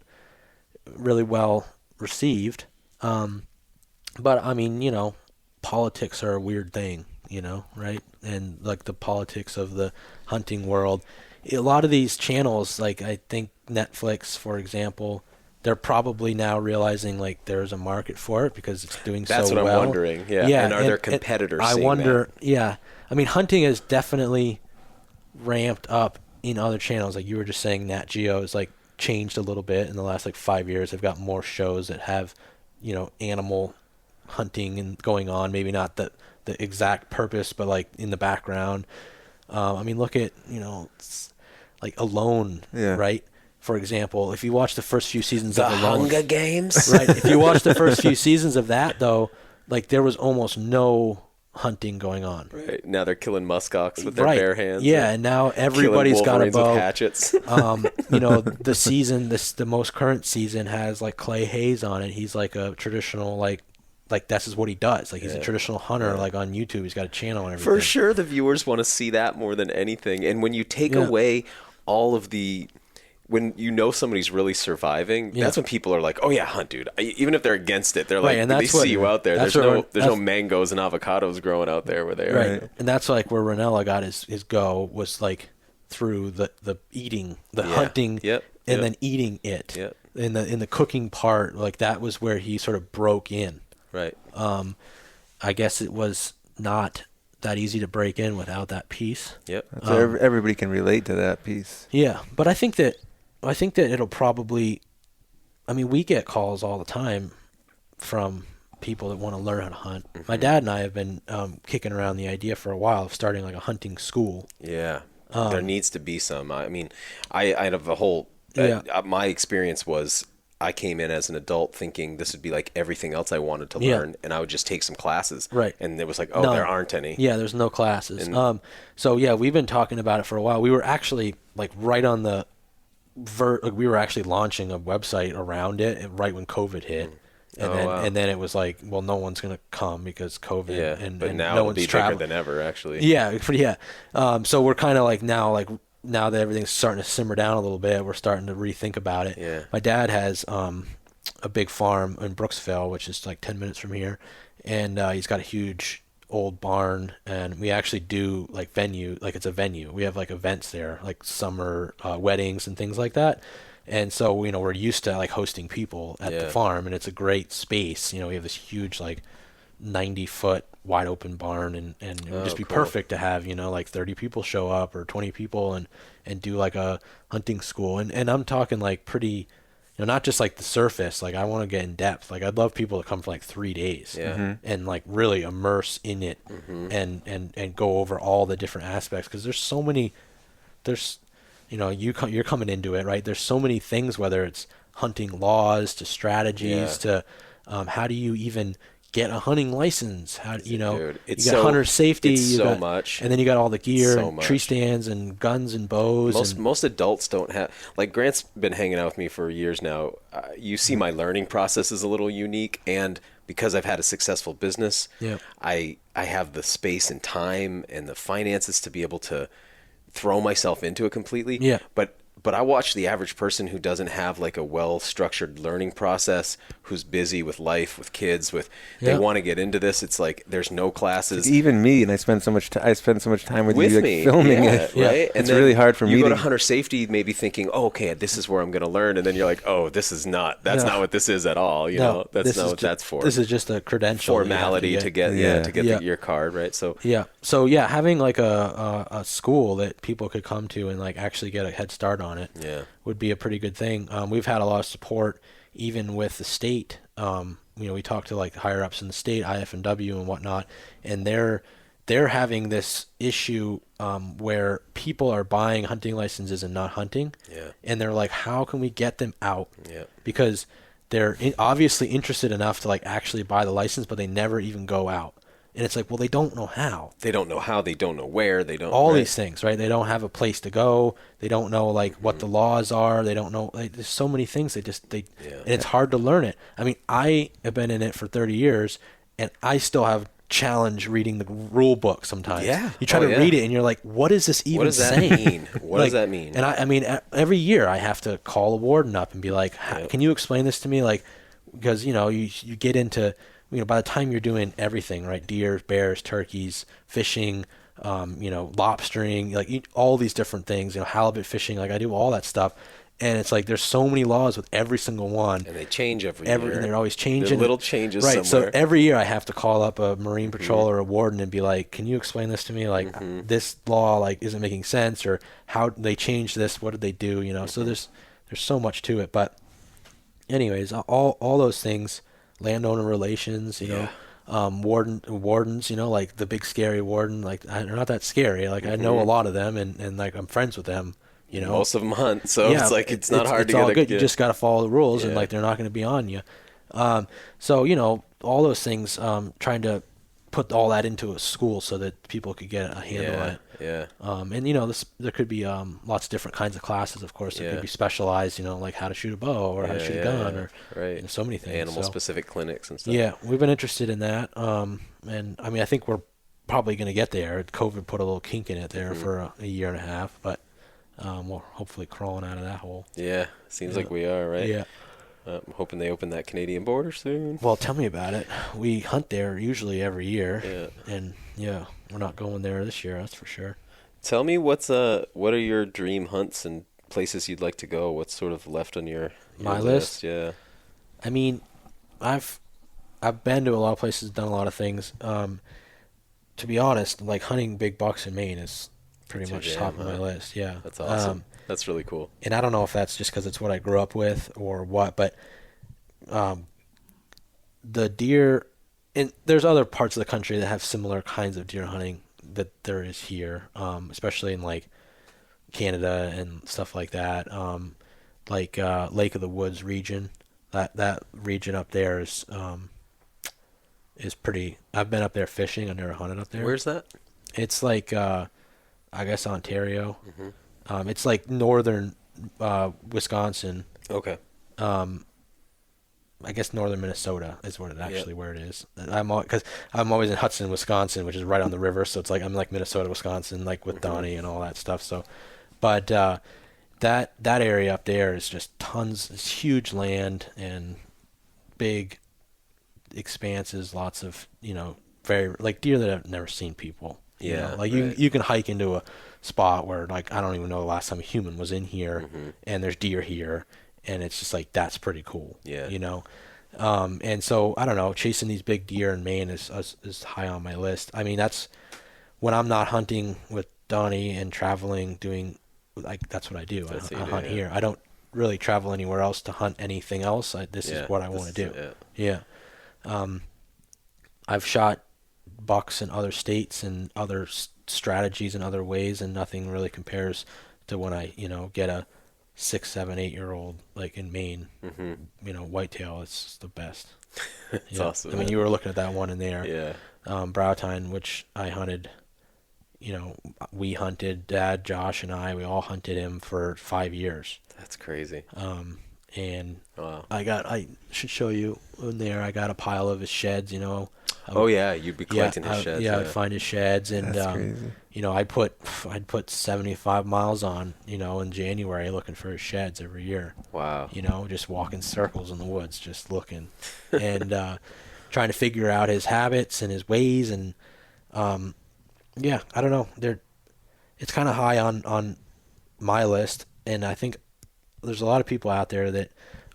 really well received. But I mean, you know, politics are a weird thing, you know, right? And like the politics of the hunting world, a lot of these channels, like, I think Netflix, for example, they're probably now realizing like there's a market for it because it's doing so well. That's what I'm wondering. Yeah. And are there competitors? I wonder. That? Yeah. I mean, hunting is definitely ramped up in other channels. Like you were just saying, Nat Geo is like changed a little bit in the last like 5 years. They've got more shows that have, you know, animal hunting and going on. Maybe not the exact purpose, but like in the background. I mean, look at, you know, like Alone, right? For example, if you watch the first few seasons of Alone, Hunger Games, right? If you watch the first few seasons of that, though, like there was almost no hunting going on. Right now, they're killing muskox with their bare hands. Yeah, and now everybody's got a bow. With hatchets. You know, the most current season has like Clay Hayes on it. He's like a traditional like this is what he does. Like he's a traditional hunter. Like on YouTube, he's got a channel and everything. For sure, the viewers want to see that more than anything. And when you take away all of the, when you know somebody's really surviving, that's when people are like, "Oh yeah, hunt, dude." Even if they're against it, they're like, and they see you out there. There's no mangoes and avocados growing out there where they are. Right, and that's like where Ranella got his go, was like through the eating, the hunting, and then eating it. Yep. In the cooking part, like that was where he sort of broke in. Right. I guess it was not that easy to break in without that piece. Yep. So everybody can relate to that piece. Yeah, but I think that it'll probably, I mean, we get calls all the time from people that want to learn how to hunt. Mm-hmm. My dad and I have been kicking around the idea for a while of starting like a hunting school. Yeah. There needs to be some. I mean, I have a whole, my experience was, I came in as an adult thinking this would be like everything else I wanted to learn, and I would just take some classes. Right. And it was like, there aren't any. Yeah, there's no classes. So yeah, we've been talking about it for a while. We were actually like right on the we were actually launching a website around it right when COVID hit. And then it was like, well, no one's going to come because COVID. Yeah, and now no it'll one's be traveling. bigger than ever, actually. Yeah. So we're kind of like now that everything's starting to simmer down a little bit, we're starting to rethink about it. Yeah. My dad has a big farm in Brooksville, which is like 10 minutes from here, and he's got a huge old barn, and we actually do like it's a venue. We have like events there, like summer weddings and things like that. And so, we're used to like hosting people at the farm, and it's a great space. We have this huge like 90-foot wide open barn, and it would just be perfect to have, like 30 people show up or 20 people and do like a hunting school. And I'm talking like pretty, not just like the surface. Like I want to get in depth. Like I'd love people to come for like 3 days and like really immerse in it and go over all the different aspects. Cause you're coming into it, right? There's so many things, whether it's hunting laws to strategies to how do you even get a hunting license. How you know? Dude, you got hunter safety. It's you so got, much, and then you got all the gear, so and tree stands, and guns and bows. Most adults don't have. Like Grant's been hanging out with me for years now. You see, my learning process is a little unique, and because I've had a successful business, I have the space and time and the finances to be able to throw myself into it completely. Yeah. But I watch the average person who doesn't have like a well-structured learning process, who's busy with life, with kids, they want to get into this. It's like there's no classes. Even me, and I spend so much time with you, like, me, filming it. Right? And it's really hard for me. You go to hunter safety, maybe thinking, "Oh, okay, this is where I'm going to learn," and then you're like, "Oh, this is not. That's not what this is at all. You know, that's not what that's for. This is just a credential formality to get your card, right?" So having like a school that people could come to and like actually get a head start on it. Would be a pretty good thing. We've had a lot of support even with the state. We talked to like higher ups in the state, IF&W and whatnot, and they're having this issue where people are buying hunting licenses and not hunting. And they're like, how can we get them out? Because they're obviously interested enough to like actually buy the license, but they never even go out. And it's like, well, they don't know how. They don't know how. They don't know where. They don't. All these things, right? They don't have a place to go. They don't know like what the laws are. They don't know. Like, there's so many things. And it's hard to learn it. I mean, I have been in it for 30 years, and I still have challenge reading the rule book sometimes. You try to read it, and you're like, what is this even saying? What does that mean? What does that mean? And I mean, every year I have to call a warden up and be like, can you explain this to me? Like, because you get into by the time you're doing everything, right? Deer, bears, turkeys, fishing, lobstering, like all these different things, halibut fishing, like I do all that stuff. And it's like, there's so many laws with every single one. And they change every year. And they're always changing. They're little changes right, somewhere. So every year I have to call up a Marine Patrol or a warden and be like, can you explain this to me? Like this law, like, isn't making sense, or how they changed this? What did they do? So there's so much to it. But anyways, all those things, landowner relations, wardens, like the big scary warden, like they're not that scary. Like I know a lot of them, and like I'm friends with them. Most of them hunt, so it's like it's not hard to get. It's all good. You just got to follow the rules, and like they're not going to be on you. So all those things, trying to put all that into a school so that people could get a handle on it. And there could be lots of different kinds of classes, of course. It could be specialized, like how to shoot a bow or how to shoot a gun, or so many things. Animal-specific clinics and stuff. Yeah, we've been interested in that. And I mean, I think we're probably going to get there. COVID put a little kink in it there for a year and a half, but we're hopefully crawling out of that hole. Yeah, seems like we are, right? Yeah. I'm hoping they open that Canadian border soon. Well, tell me about it. We hunt there usually every year, and we're not going there this year. That's for sure. Tell me what are your dream hunts and places you'd like to go? What's sort of left on your list? Yeah. I mean, I've been to a lot of places, done a lot of things. To be honest, like hunting big bucks in Maine is pretty much top of my list. Yeah, that's awesome. That's really cool. And I don't know if that's just because it's what I grew up with or what, but the deer, and there's other parts of the country that have similar kinds of deer hunting that there is here, especially in like Canada and stuff like that. Like Lake of the Woods region, that region up there is pretty. I've been up there fishing. I've never hunted up there. Where's that? It's like I guess Ontario. It's like northern Wisconsin. Okay. I guess northern Minnesota is what it actually where it is. Because I'm always in Hudson, Wisconsin, which is right on the river. So it's like I'm like Minnesota, Wisconsin, like with Donnie and all that stuff. So, but that area up there is just tons. It's huge land and big expanses. Lots of very like deer that I've never seen people. Like you can hike into a spot where like I don't even know the last time a human was in here, and there's deer here, and it's just like that's pretty cool. And so I don't know, chasing these big deer in Maine is high on my list. I mean, that's when I'm not hunting with Donnie and traveling, doing like that's what I do. I hunt here. I don't really travel anywhere else to hunt anything else. This is what I want to do. I've shot bucks in other states and other strategies and other ways, and nothing really compares to when I get a 6, 7, 8-year-old, like in Maine, whitetail. It's the best. It's awesome. I mean, you were looking at that one in there. Yeah. Browtine, which I hunted. We hunted, Dad, Josh, and we all hunted him for 5 years. That's crazy. And wow. I should show you in there. I got a pile of his sheds. You'd be collecting his sheds. Yeah, I'd find his sheds, and That's crazy. I'd put 75 miles on, in January looking for his sheds every year. Wow. Just walking circles in the woods, just looking, and trying to figure out his habits and his ways, and I don't know. It's kind of high on my list, and I think there's a lot of people out there that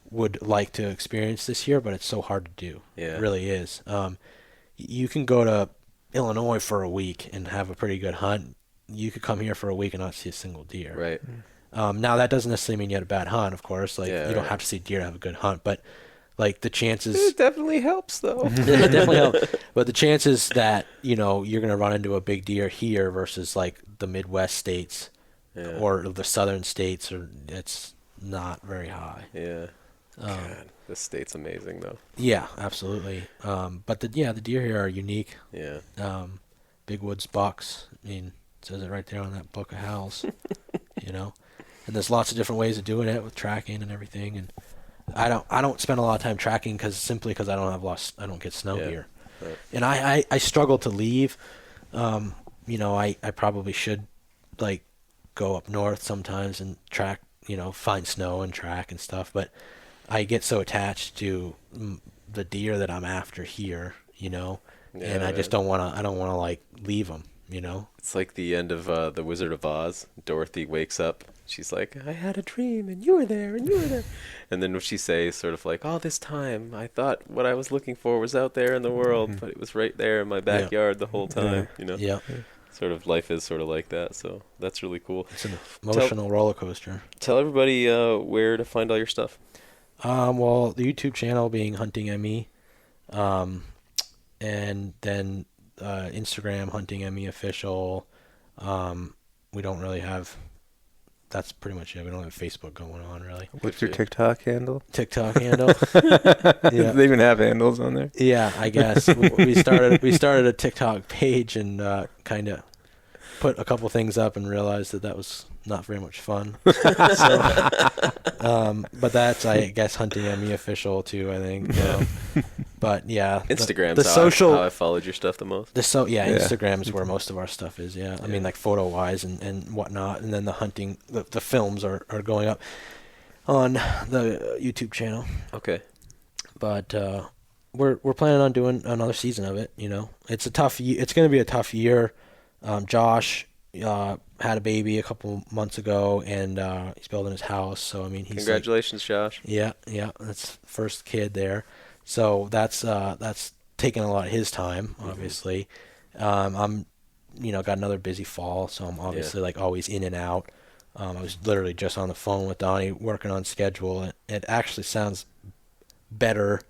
would like to experience this here, but it's so hard to do. Yeah. It really is. You can go to Illinois for a week and have a pretty good hunt. You could come here for a week and not see a single deer. Right. Now that doesn't necessarily mean you had a bad hunt, of course. You don't have to see deer to have a good hunt, but the chances. It definitely helps, though. It definitely helps. But the chances that you're going to run into a big deer here versus the Midwest states or the southern states, it's not very high. Yeah. God, this state's amazing, though. Yeah, absolutely. But the deer here are unique. Yeah. Big woods bucks. I mean, it says it right there on that book of howls. And there's lots of different ways of doing it with tracking and everything. And I don't spend a lot of time tracking simply because I don't get snow here. Right. And I struggle to leave. I probably should go up north sometimes and track. Find snow and track and stuff, but I get so attached to the deer that I'm after here, and I just don't want to leave them, It's like the end of The Wizard of Oz. Dorothy wakes up. She's like, I had a dream, and you were there, and you were there. And then what she says, sort of all this time, I thought what I was looking for was out there in the world, but it was right there in my backyard the whole time, Yeah. Sort of life is sort of like that, so that's really cool. It's an emotional roller coaster. Tell everybody where to find all your stuff. Well, the YouTube channel being Hunting ME, and then Instagram Hunting ME official. We don't really have. That's pretty much it. We don't have Facebook going on really. What's your TikTok handle? TikTok handle. Yeah. They even have handles on there. Yeah, I guess we started a TikTok page and kind of put a couple things up and realized that was not very much fun. But that's, I guess, Hunting ME official too, I think. But yeah, Instagram's how I followed your stuff the most. Instagram is where most of our stuff is. Yeah, I mean, photo wise and whatnot, and then the hunting, the films are going up on the YouTube channel. Okay. But we're planning on doing another season of it. It's it's going to be a tough year. Josh had a baby a couple months ago, and he's building his house. So I mean, congratulations, Josh. Yeah, that's first kid there. So that's taking a lot of his time, obviously. I'm, got another busy fall, so I'm obviously always in and out. I was literally just on the phone with Donnie working on schedule. It actually sounds better.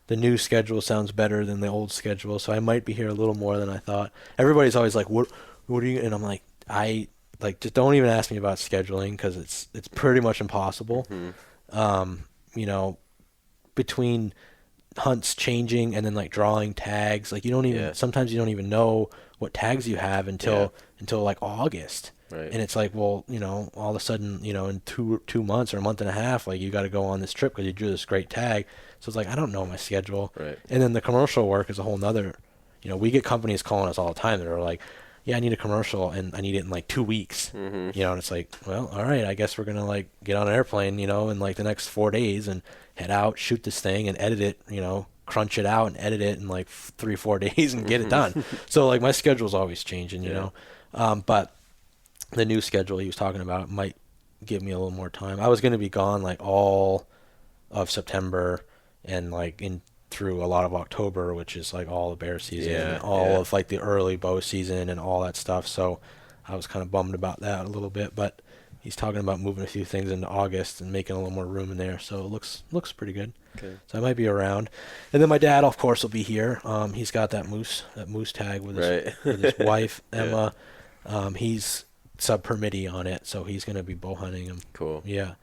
The new schedule sounds better than the old schedule, so I might be here a little more than I thought. Everybody's always like, "What are you?" And I'm like, just don't even ask me about scheduling because it's pretty much impossible. Mm-hmm. Between hunts changing and then drawing tags, you don't even sometimes you don't even know what tags you have until August. Right. And it's all of a sudden, in 2 months or a month and a half, you got to go on this trip because you drew this great tag. So it's I don't know my schedule. Right. And then the commercial work is a whole nother, we get companies calling us all the time that are like, yeah, I need a commercial and I need it in 2 weeks. Mm-hmm. And it's well, all right, I guess we're going to get on an airplane, in the next 4 days and head out, shoot this thing and edit it, crunch it out and edit it in 3-4 days and get it done. So my schedule's always changing, but the new schedule he was talking about might give me a little more time. I was going to be gone all of September and in through a lot of October, which is all the bear season and all of the early bow season and all that stuff. So I was kind of bummed about that a little bit, but he's talking about moving a few things into August and making a little more room in there. So it looks pretty good. Okay. So I might be around. And then my dad, of course, will be here. He's got that moose tag with his wife, Emma. He's sub-permittee on it, so he's going to be bow hunting them. Cool. Yeah.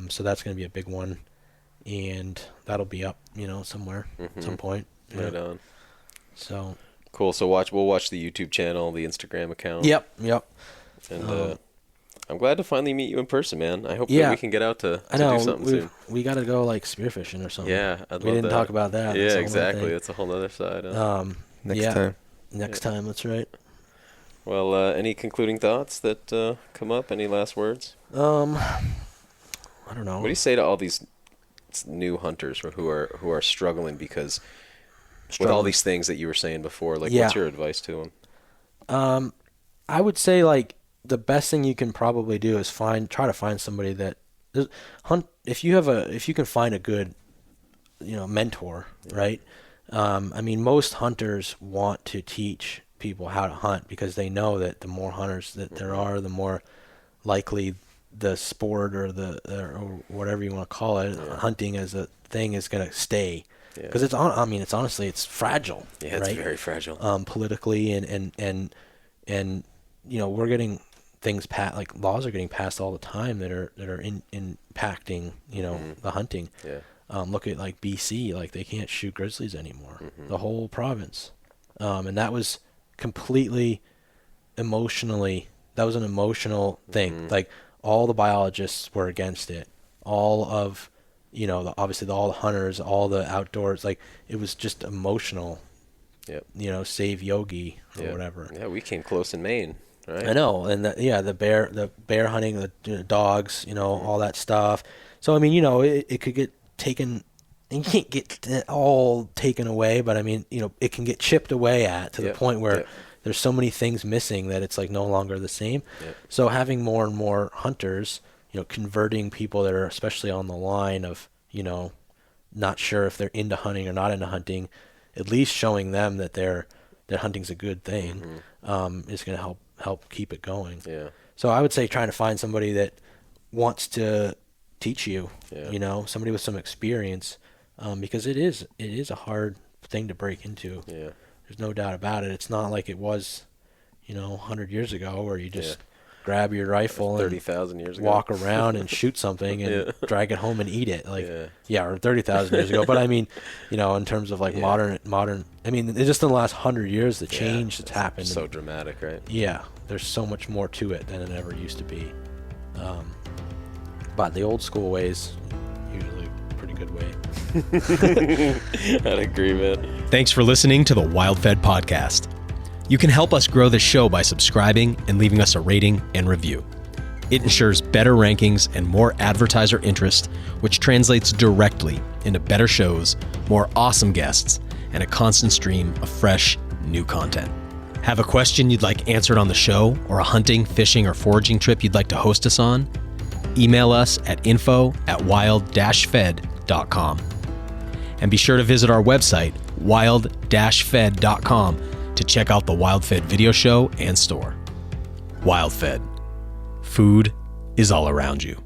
So that's going to be a big one, and that'll be up, somewhere at some point. Right on. So cool. So we'll watch the YouTube channel, the Instagram account. Yep. And I'm glad to finally meet you in person, man. I hope that we can get out to do something soon. We got to go like spearfishing or something. Yeah, we didn't talk about that. Yeah, exactly. That's a whole other side. Next time. That's right. Well, any concluding thoughts that come up? Any last words? I don't know. What do you say to all these new hunters who are struggling because with all these things that you were saying before? Like, what's your advice to them? I would say like the best thing you can probably do is try to find somebody that hunt. If you can find a good, mentor, right? I mean, most hunters want to teach people how to hunt because they know that the more hunters that there are, the more likely the sport or or whatever you want to call it, hunting as a thing is going to stay. Because it's honestly, it's fragile. Yeah, it's right? very fragile. Politically and we're getting things like laws are getting passed all the time that are impacting the hunting. Yeah. Look at like BC, like they can't shoot grizzlies anymore. The whole province, and that was completely emotionally. That was an emotional thing. Like all the biologists were against it. All of obviously all the hunters, all the outdoors, like it was just emotional. Yep. Save Yogi or whatever. Yeah, we came close in Maine, right? I know, and the bear hunting, the dogs, all that stuff. So I mean, it could get taken. And you can't get it all taken away, but I mean, it can get chipped away to the point where there's so many things missing that it's like no longer the same. Yep. So having more and more hunters, converting people that are especially on the line of, not sure if they're into hunting or not into hunting, at least showing them that that hunting's a good thing, is going to help keep it going. Yeah. So I would say trying to find somebody that wants to teach you, somebody with some experience, because it is a hard thing to break into. Yeah. There's no doubt about it. It's not like it was, 100 years ago where you just grab your rifle 30,000 years ago, walk around and shoot something and drag it home and eat it. Like, or 30,000 years ago. But I mean, in terms of like modern, I mean, it's just in the last 100 years, the change that's happened. So dramatic, right? Yeah. There's so much more to it than it ever used to be. But the old school ways, usually a pretty good way. I'd agree, man. Thanks for listening to the WildFed podcast. You can help us grow the show by subscribing and leaving us a rating and review. It ensures better rankings and more advertiser interest, which translates directly into better shows, more awesome guests, and a constant stream of fresh, new content. Have a question you'd like answered on the show, or a hunting, fishing, or foraging trip you'd like to host us on? Email us at info@wild-fed.com. And be sure to visit our website, wild-fed.com, to check out the WildFed video show and store. WildFed. Food is all around you.